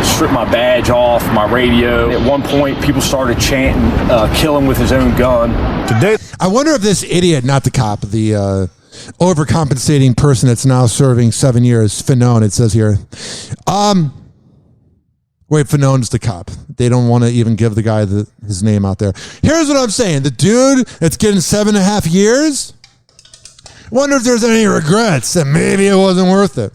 stripped my badge off, my radio. At one point, people started chanting, kill him with his own gun. Today, I wonder if this idiot, not the cop, the overcompensating person that's now serving 7 years, Fanone, it says here. Wait, Fanone's the cop. They don't want to even give the guy his name out there. Here's what I'm saying. The dude that's getting 7.5 years, wonder if there's any regrets that maybe it wasn't worth it.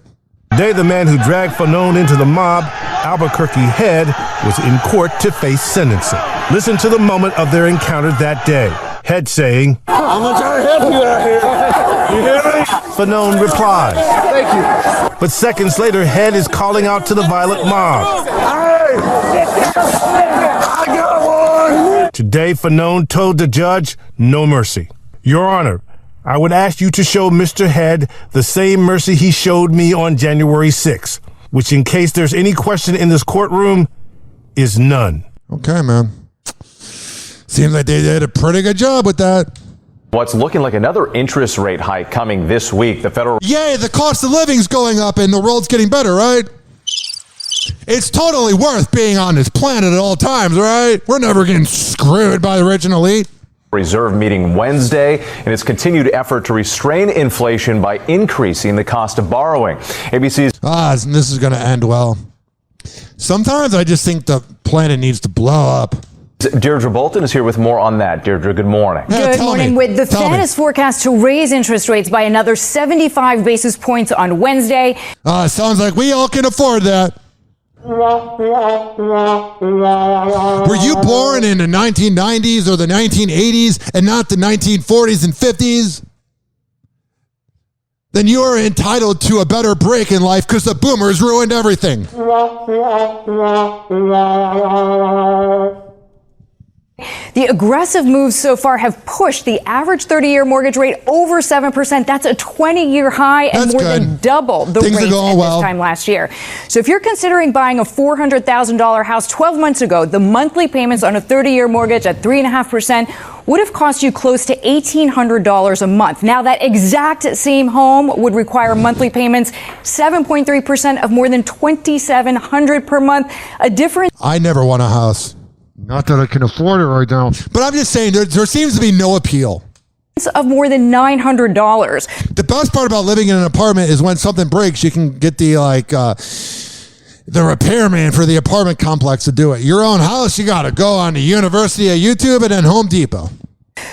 Today, the man who dragged Fanone into the mob, Albuquerque Head, was in court to face sentencing. Listen to the moment of their encounter that day. Head saying, I'm going to try to help you out here. You hear me? Fanone replies. Thank you. But seconds later, Head is calling out to the violent mob. Hey! I got one! Today, Fanone told the judge, no mercy. Your Honor, I would ask you to show Mr. Head the same mercy he showed me on January 6th, which, in case there's any question in this courtroom, is none. Okay, man. Seems like they did a pretty good job with that. What's looking like another interest rate hike coming this week. The federal... Yay, the cost of living's going up and the world's getting better, right? It's totally worth being on this planet at all times, right? We're never getting screwed by the rich and elite. Reserve meeting Wednesday in its continued effort to restrain inflation by increasing the cost of borrowing. ABC's... this is going to end well. Sometimes I just think the planet needs to blow up. Deirdre Bolton is here with more on that. Deirdre, good morning. Good morning. With the Fed is forecast to raise interest rates by another 75 basis points on Wednesday. Sounds like we all can afford that. Were you born in the 1990s or the 1980s and not the 1940s and 50s? Then you are entitled to a better break in life because the boomers ruined everything. The aggressive moves so far have pushed the average 30-year mortgage rate over 7%. That's a 20-year high and more than double the rate at this time last year. So if you're considering buying a $400,000 house 12 months ago, the monthly payments on a 30-year mortgage at 3.5% would have cost you close to $1,800 a month. Now, that exact same home would require monthly payments 7.3% of more than $2,700 per month. A difference. I never want a house. Not that I can afford it right now. But I'm just saying, there seems to be no appeal. Of more than $900. The best part about living in an apartment is when something breaks, you can get the repairman for the apartment complex to do it. Your own house, you got to go on the University of YouTube and then Home Depot.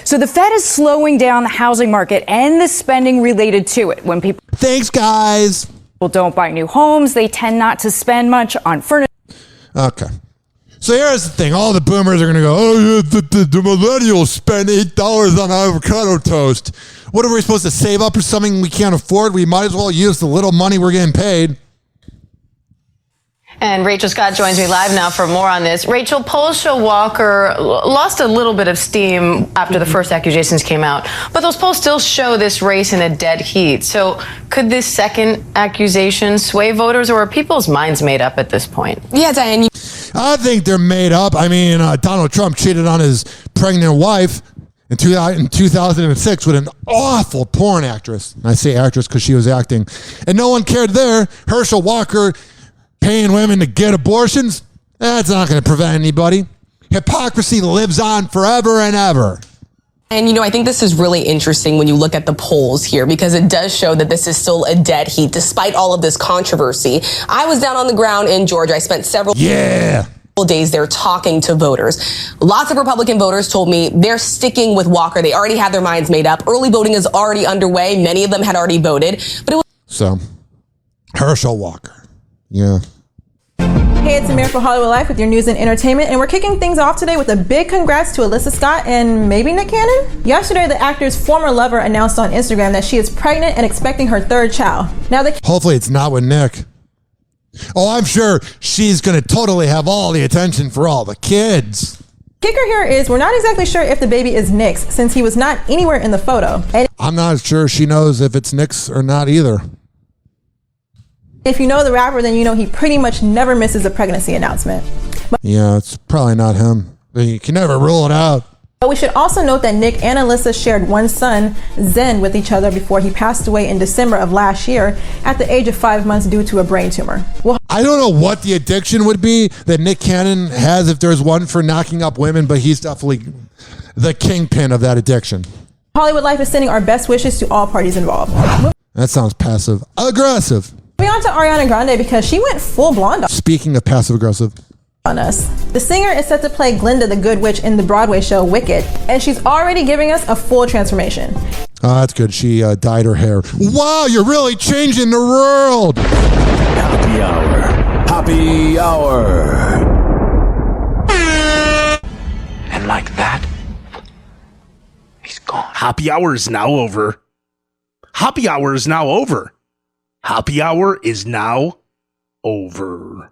So the Fed is slowing down the housing market and the spending related to it. When people... Thanks, guys. People don't buy new homes, they tend not to spend much on furniture. Okay. So here's the thing. All the boomers are going to go, oh, the millennials spend $8 on avocado toast. What are we supposed to save up for something we can't afford? We might as well use the little money we're getting paid. And Rachel Scott joins me live now for more on this. Rachel, polls show Walker lost a little bit of steam after the first accusations came out, but those polls still show this race in a dead heat. So could this second accusation sway voters, or are people's minds made up at this point? Yeah, Diane. I think they're made up. I mean, Donald Trump cheated on his pregnant wife in 2006 with an awful porn actress. And I say actress because she was acting. And no one cared there. Herschel Walker paying women to get abortions, that's not going to prevent anybody. Hypocrisy lives on forever and ever. And, I think this is really interesting when you look at the polls here, because it does show that this is still a dead heat, despite all of this controversy. I was down on the ground in Georgia. I spent several days there talking to voters. Lots of Republican voters told me they're sticking with Walker. They already have their minds made up. Early voting is already underway. Many of them had already voted. But it was Herschel Walker. Yeah. Hey, it's Amir for Hollywood Life with your news and entertainment, and we're kicking things off today with a big congrats to Alyssa Scott and maybe Nick Cannon. Yesterday, the actor's former lover announced on Instagram that she is pregnant and expecting her third child. Now, hopefully it's not with Nick. Oh, I'm sure she's going to totally have all the attention for all the kids. Kicker here is we're not exactly sure if the baby is Nick's since he was not anywhere in the photo. And I'm not sure she knows if it's Nick's or not either. If you know the rapper, then you know he pretty much never misses a pregnancy announcement. Yeah, it's probably not him. You can never rule it out. But we should also note that Nick and Alyssa shared one son, Zen, with each other before he passed away in December of last year at the age of 5 months due to a brain tumor. Well, I don't know what the addiction would be that Nick Cannon has if there's one for knocking up women, but he's definitely the kingpin of that addiction. Hollywood Life is sending our best wishes to all parties involved. That sounds passive aggressive. Moving on to Ariana Grande because she went full blonde. Speaking of passive aggressive. On us. The singer is set to play Glinda the Good Witch in the Broadway show Wicked, and she's already giving us a full transformation. Oh, that's good. She dyed her hair. Wow, you're really changing the world. Hoppe Hour. Hoppe Hour. And like that, he's gone. Hoppe Hour is now over. Hoppe Hour is now over. Hoppe Hour is now over.